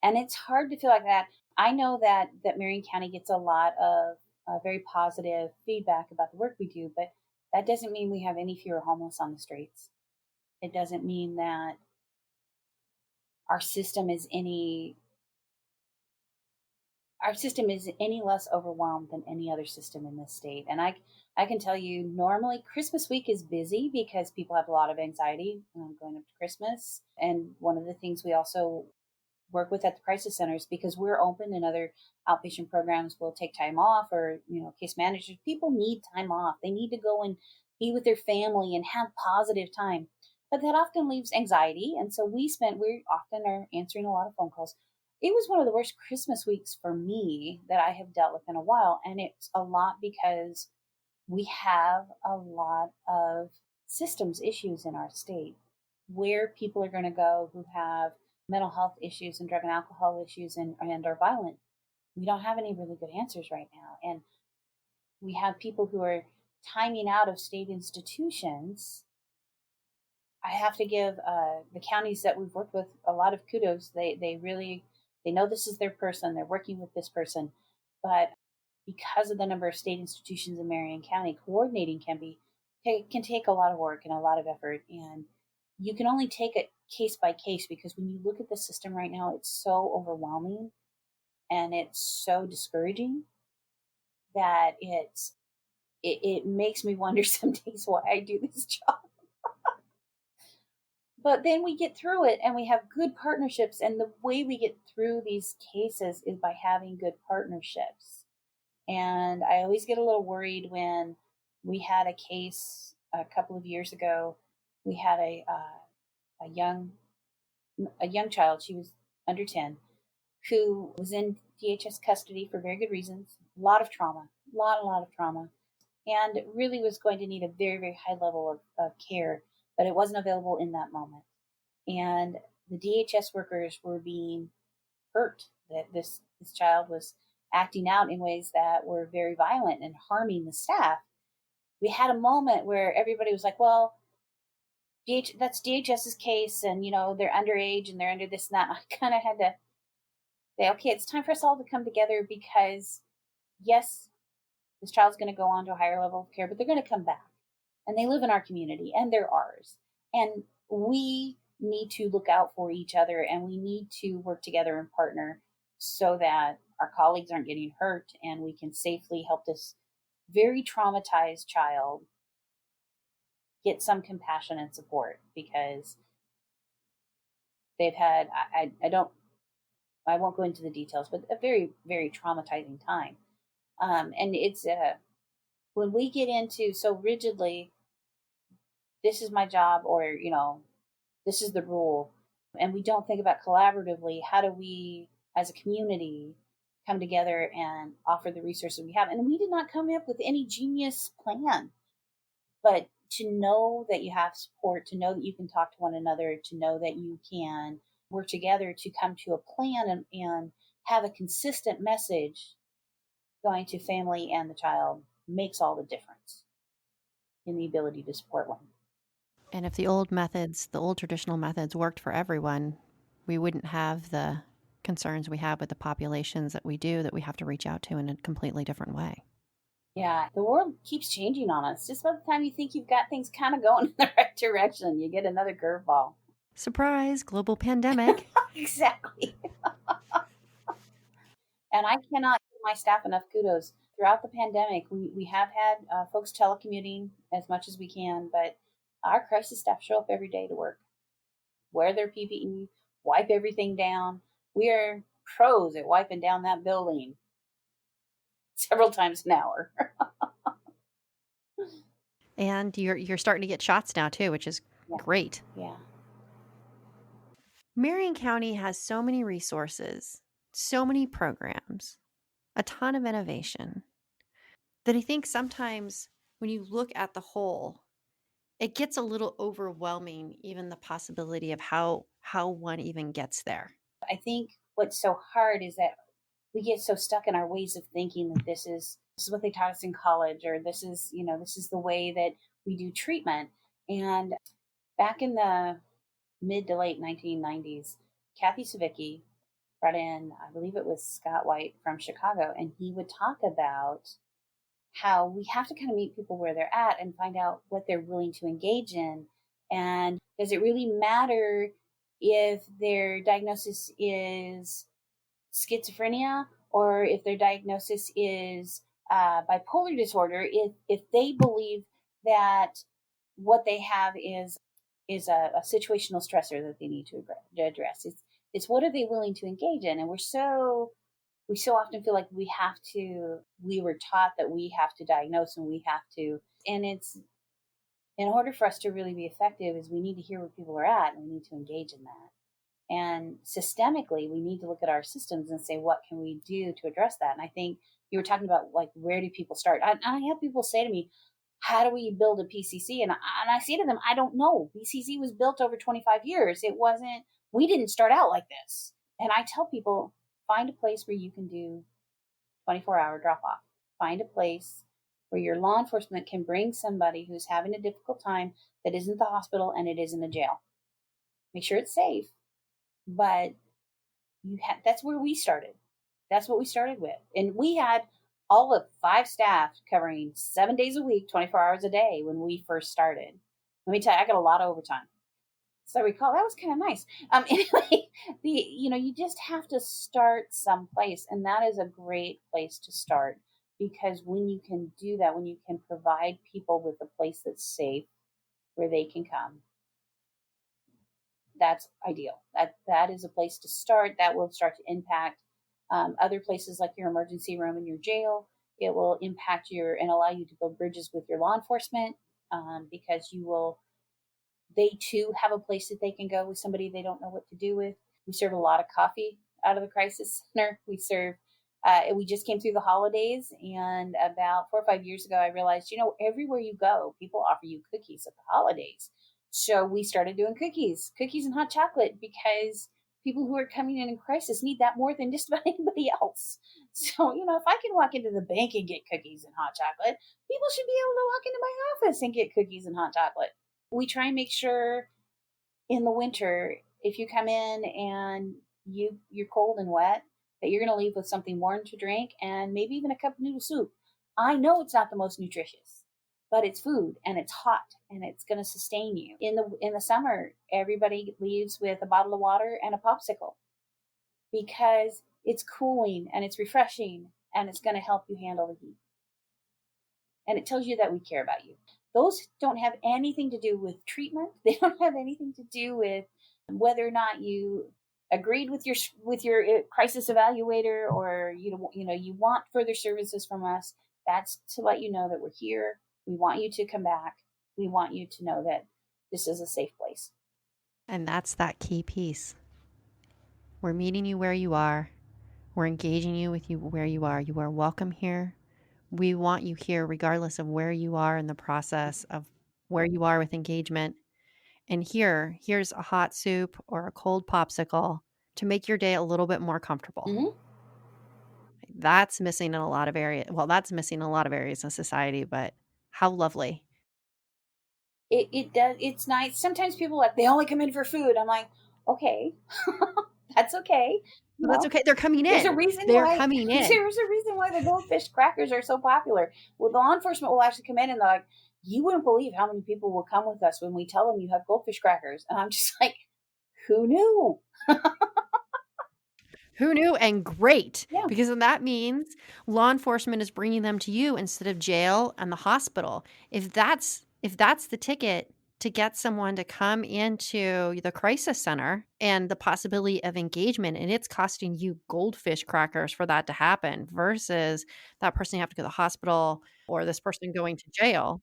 S2: And it's hard to feel like that. I know that Marion County gets a lot of very positive feedback about the work we do, but that doesn't mean we have any fewer homeless on the streets. It doesn't mean that our system is any less overwhelmed than any other system in this state. And I can tell you, normally Christmas week is busy because people have a lot of anxiety going up to Christmas. And one of the things we also work with at the crisis centers, because we're open and other outpatient programs will take time off, or case managers, people need time off. They need to go and be with their family and have positive time, but that often leaves anxiety. And so we often are answering a lot of phone calls. It was one of the worst Christmas weeks for me that I have dealt with in a while, and it's a lot because we have a lot of systems issues in our state where people are going to go who have mental health issues and drug and alcohol issues and are violent. We don't have any really good answers right now. And we have people who are timing out of state institutions. I have to give the counties that we've worked with a lot of kudos. They know this is their person. They're working with this person. But because of the number of state institutions in Marion County, coordinating can take a lot of work and a lot of effort. And you can only take it case by case, because when you look at the system right now, it's so overwhelming and it's so discouraging that it makes me wonder some days why I do this job. But then we get through it and we have good partnerships. And the way we get through these cases is by having good partnerships. And I always get a little worried when we had a case a couple of years ago. We had a young child, she was under 10, who was in DHS custody for very good reasons, a lot of trauma, a lot of trauma, and really was going to need a very, very high level of care, but it wasn't available in that moment. And the DHS workers were being hurt, that this child was acting out in ways that were very violent and harming the staff. We had a moment where everybody was like, well, that's DHS's case, and they're underage and they're under this and that. And I kind of had to say, okay, it's time for us all to come together, because yes, this child's going to go on to a higher level of care, but they're going to come back, and they live in our community and they're ours, and we need to look out for each other, and we need to work together and partner so that our colleagues aren't getting hurt and we can safely help this very traumatized child get some compassion and support, because they've had, I won't go into the details, but a very, very traumatizing time. And it's when we get into so rigidly, this is my job, or this is the rule, and we don't think about collaboratively, how do we as a community come together and offer the resources we have. And we did not come up with any genius plan, but to know that you have support, to know that you can talk to one another, to know that you can work together to come to a plan and have a consistent message going to family and the child makes all the difference in the ability to support one.
S1: And if the old methods, the old traditional methods worked for everyone, we wouldn't have the concerns we have with the populations that we do, that we have to reach out to in a completely different way.
S2: Yeah, the world keeps changing on us. Just about the time you think you've got things kind of going in the right direction, you get another curveball.
S1: Surprise, global pandemic.
S2: Exactly. And I cannot give my staff enough kudos. Throughout the pandemic, we have had folks telecommuting as much as we can, but our crisis staff show up every day to work, wear their PPE, wipe everything down. We are pros at wiping down that building several times an hour.
S1: And you're starting to get shots now too, which is
S2: Yeah.
S1: great.
S2: Yeah.
S1: Marion County has so many resources, so many programs, a ton of innovation, that I think sometimes when you look at the whole, it gets a little overwhelming, even the possibility of how one even gets there.
S2: I think what's so hard is that we get so stuck in our ways of thinking that this is what they taught us in college, or this is the way that we do treatment. And back in the mid to late 1990s, Kathy Savicki brought in, I believe it was Scott White from Chicago, and he would talk about how we have to kind of meet people where they're at and find out what they're willing to engage in. And does it really matter if their diagnosis is schizophrenia or if their diagnosis is bipolar disorder, if they believe that what they have is a situational stressor that they need to address. It's what are they willing to engage in, and we so often feel like we were taught that we have to diagnose and we have to, and it's in order for us to really be effective is we need to hear where people are at and we need to engage in that. And systemically, we need to look at our systems and say, what can we do to address that? And I think you were talking about, like, where do people start? I have people say to me, how do we build a PCC? And I say to them, I don't know. PCC was built over 25 years. We didn't start out like this. And I tell people, find a place where you can do 24-hour drop off. Find a place where your law enforcement can bring somebody who's having a difficult time that isn't the hospital and it isn't a jail. Make sure it's safe. But that's where we started. That's what we started with. And we had all of 5 staff covering 7 days a week, 24 hours a day when we first started. Let me tell you, I got a lot of overtime. So I recall that was kind of nice. Anyway, you just have to start someplace, and that is a great place to start, because when you can do that, when you can provide people with a place that's safe where they can come, that's ideal. That is a place to start. That will start to impact other places like your emergency room and your jail. It will impact and allow you to build bridges with your law enforcement, because they too have a place that they can go with somebody they don't know what to do with. We serve a lot of coffee out of the crisis center. We just came through the holidays, and about 4 or 5 years ago, I realized, everywhere you go, people offer you cookies at the holidays. So we started doing cookies and hot chocolate, because people who are coming in crisis need that more than just about anybody else. So, if I can walk into the bank and get cookies and hot chocolate, people should be able to walk into my office and get cookies and hot chocolate. We try and make sure in the winter, if you come in and you're cold and wet, that you're going to leave with something warm to drink and maybe even a cup of noodle soup. I know it's not the most nutritious, but it's food and it's hot and it's going to sustain you. In the summer, everybody leaves with a bottle of water and a popsicle, because it's cooling and it's refreshing and it's going to help you handle the heat. And it tells you that we care about you. Those don't have anything to do with treatment. They don't have anything to do with whether or not you agreed with your crisis evaluator, or you want further services from us. That's to let you know that we're here. We want you to come back. We want you to know that this is a safe place.
S1: And that's that key piece. We're meeting you where you are. We're engaging you where you are. You are welcome here. We want you here regardless of where you are in the process of where you are with engagement. And here's a hot soup or a cold popsicle to make your day a little bit more comfortable.
S2: Mm-hmm.
S1: That's missing in a lot of areas. Well, that's missing in a lot of areas in society, but how lovely.
S2: It does. It's nice. Sometimes people are like, they only come in for food. I'm like, okay, that's okay. You
S1: But that's
S2: know,
S1: okay. They're coming
S2: there's a
S1: in.
S2: reason
S1: They're
S2: why
S1: coming in.
S2: there's a reason why the goldfish crackers are so popular. Well, the law enforcement will actually come in and they're like, you wouldn't believe how many people will come with us when we tell them you have goldfish crackers. And I'm just like, who knew?
S1: Who knew? And great,
S2: Yeah.
S1: because then that means law enforcement is bringing them to you instead of jail and the hospital. If that's the ticket to get someone to come into the crisis center and the possibility of engagement, and it's costing you goldfish crackers for that to happen versus that person have to go to the hospital or this person going to jail.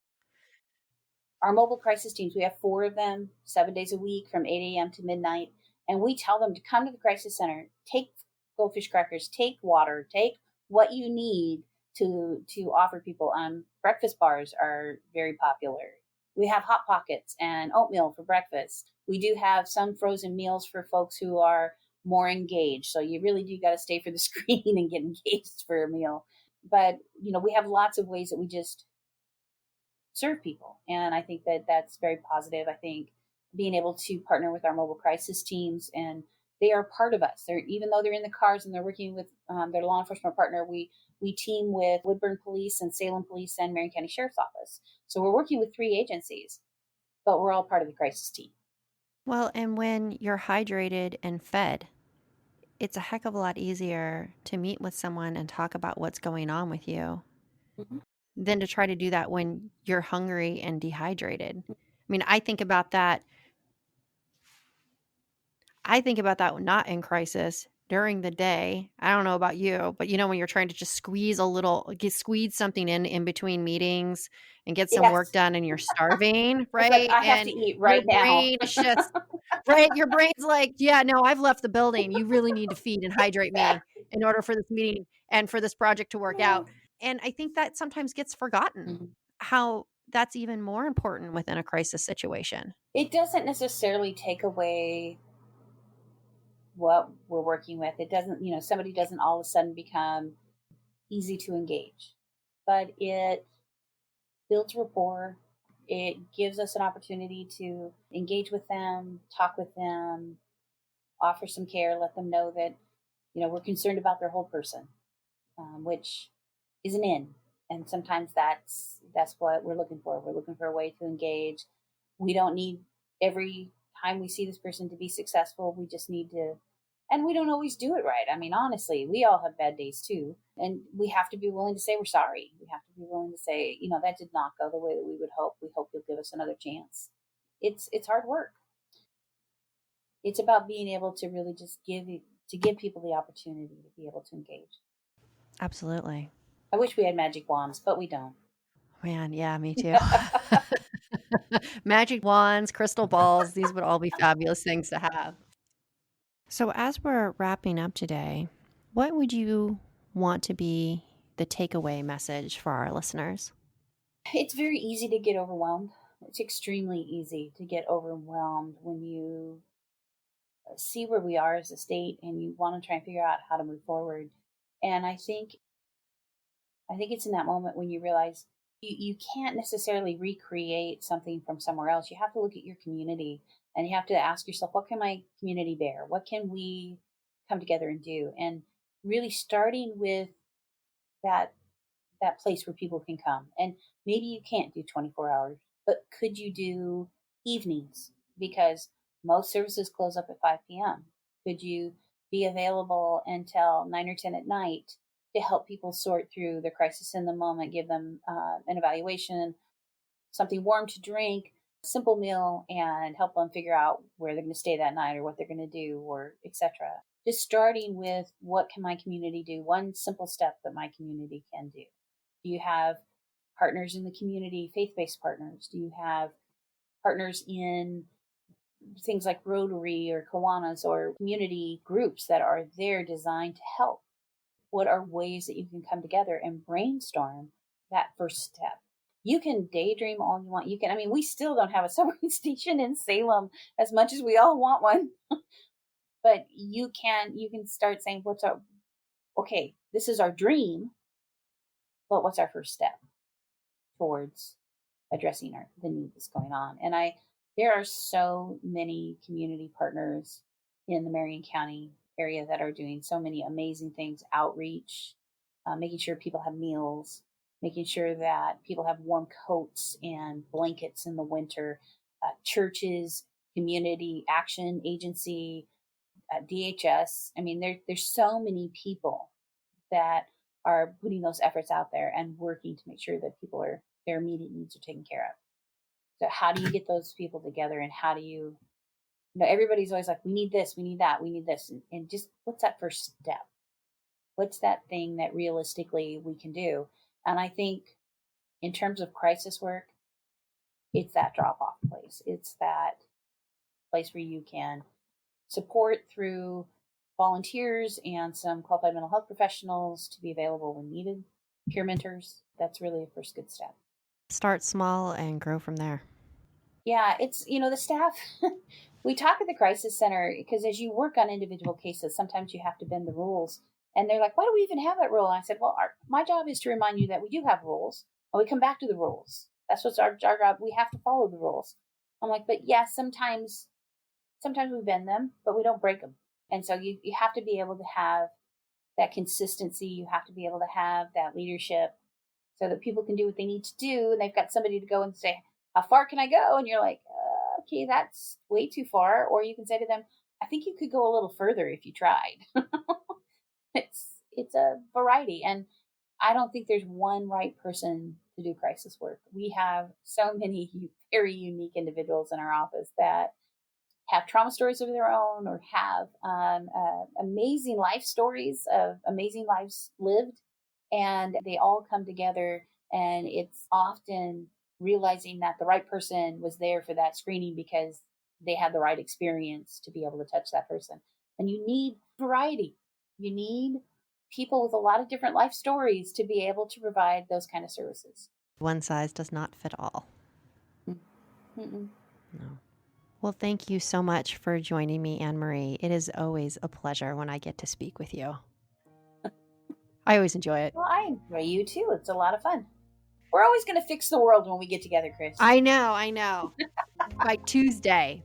S2: Our mobile crisis teams, we have 4 of them, 7 days a week from 8 a.m. to midnight. And we tell them to come to the crisis center, take goldfish crackers, take water, take what you need to offer people. Breakfast bars are very popular. We have Hot Pockets and oatmeal for breakfast. We do have some frozen meals for folks who are more engaged. So you really do got to stay for the screen and get engaged for a meal. But, we have lots of ways that we just serve people. And I think that that's very positive. I think being able to partner with our mobile crisis teams, and they are part of us. Even though they're in the cars and they're working with their law enforcement partner, we team with Woodburn Police and Salem Police and Marion County Sheriff's Office. So we're working with 3 agencies, but we're all part of the crisis team.
S1: Well, and when you're hydrated and fed, it's a heck of a lot easier to meet with someone and talk about what's going on with you
S2: Mm-hmm.
S1: than to try to do that when you're hungry and dehydrated. I mean, I think about that not in crisis during the day. I don't know about you, but when you're trying to just squeeze something in between meetings and get some work
S2: Yes.
S1: done and you're starving,
S2: It's like,
S1: right?
S2: I have to
S1: And
S2: eat
S1: your
S2: right now.
S1: brain is just right. Your brain's like, yeah, no, I've left the building. You really need to feed and hydrate me in order for this meeting and for this project to work out. And I think that sometimes gets forgotten
S2: Mm-hmm.
S1: how that's even more important within a crisis situation.
S2: It doesn't necessarily take away what we're working with. It doesn't, somebody doesn't all of a sudden become easy to engage, but it builds rapport. It gives us an opportunity to engage with them, talk with them, offer some care, let them know that, we're concerned about their whole person, which is an in. And sometimes that's what we're looking for. We're looking for a way to engage. We don't need every time we see this person to be successful. We just need to, and we don't always do it right. I mean, honestly, we all have bad days too. And we have to be willing to say we're sorry. We have to be willing to say, that did not go the way that we would hope. We hope you'll give us another chance. It's hard work. It's about being able to really just give people the opportunity to be able to engage.
S1: Absolutely.
S2: I wish we had magic wands, but we don't.
S1: Man, yeah, me too. Magic wands, crystal balls, these would all be fabulous things to have. So, as we're wrapping up today, what would you want to be the takeaway message for our listeners?
S2: It's very easy to get overwhelmed. It's extremely easy to get overwhelmed when you see where we are as a state and you want to try and figure out how to move forward. And I think it's in that moment when you realize you can't necessarily recreate something from somewhere else. You have to look at your community and you have to ask yourself, what can my community bear? What can we come together and do? And really starting with that that place where people can come. And maybe you can't do 24 hours, but could you do evenings? Because most services close up at 5 p.m. Could you be available until 9 or 10 at night to help people sort through their crisis in the moment, give them an evaluation, something warm to drink, simple meal, and help them figure out where they're going to stay that night or what they're going to do, or etc. Just starting with, what can my community do? One simple step that my community can do. Do you have partners in the community, faith-based partners? Do you have partners in things like Rotary or Kiwanis or community groups that are there designed to help? What are ways that you can come together and brainstorm that first step? You can daydream all you want. We still don't have a subway station in Salem as much as we all want one. But you can start saying, okay, this is our dream, but what's our first step towards addressing the need that's going on? And there are so many community partners in the Marion County area that are doing so many amazing things, outreach, making sure people have meals, making sure that people have warm coats and blankets in the winter, churches, community action agency, DHS. There's so many people that are putting those efforts out there and working to make sure that their immediate needs are taken care of. So how do you get those people together, and how do you everybody's always like, we need this, we need that, we need this. And just, what's that first step? What's that thing that realistically we can do? And I think in terms of crisis work, it's that drop-off place. It's that place where you can support through volunteers and some qualified mental health professionals to be available when needed, peer mentors. That's really a first good step.
S1: Start small and grow from there.
S2: Yeah, it's, the staff, we talk at the crisis center because as you work on individual cases, sometimes you have to bend the rules. And they're like, why do we even have that rule? And I said, well, my job is to remind you that we do have rules, and we come back to the rules. That's what's our job. We have to follow the rules. I'm like, but yeah, sometimes we bend them, but we don't break them. And so you have to be able to have that consistency. You have to be able to have that leadership so that people can do what they need to do. And they've got somebody to go and say, how far can I go? And you're like, okay, that's way too far. Or you can say to them, I think you could go a little further if you tried. It's a variety. And I don't think there's one right person to do crisis work. We have so many very unique individuals in our office that have trauma stories of their own, or have amazing life stories of amazing lives lived. And they all come together, and it's often realizing that the right person was there for that screening because they had the right experience to be able to touch that person. And you need variety. You need people with a lot of different life stories to be able to provide those kind of services.
S1: One size does not fit all.
S2: Mm-mm.
S1: No. Well, thank you so much for joining me, Anne-Marie. It is always a pleasure when I get to speak with you. I always enjoy it.
S2: Well, I enjoy you too. It's a lot of fun. We're always going to fix the world when we get together, Chris.
S1: I know. By Tuesday.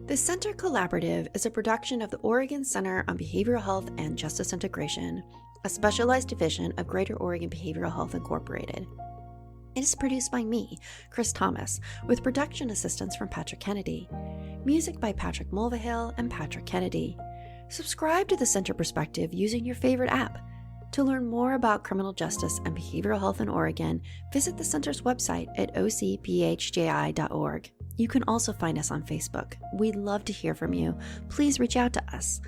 S1: The Center Collaborative is a production of the Oregon Center on Behavioral Health and Justice Integration, a specialized division of Greater Oregon Behavioral Health Incorporated. It is produced by me, Chris Thomas, with production assistance from Patrick Kennedy. Music by Patrick Mulvihill and Patrick Kennedy. Subscribe to the Center Perspective using your favorite app. To learn more about criminal justice and behavioral health in Oregon, visit the Center's website at ocbhji.org. You can also find us on Facebook. We'd love to hear from you. Please reach out to us.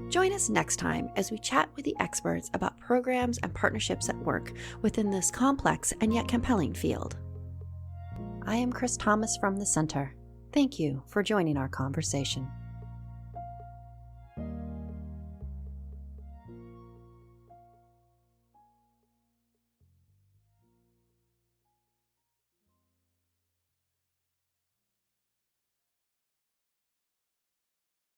S1: Join us next time as we chat with the experts about programs and partnerships at work within this complex and yet compelling field. I am Chris Thomas from the Center. Thank you for joining our conversation.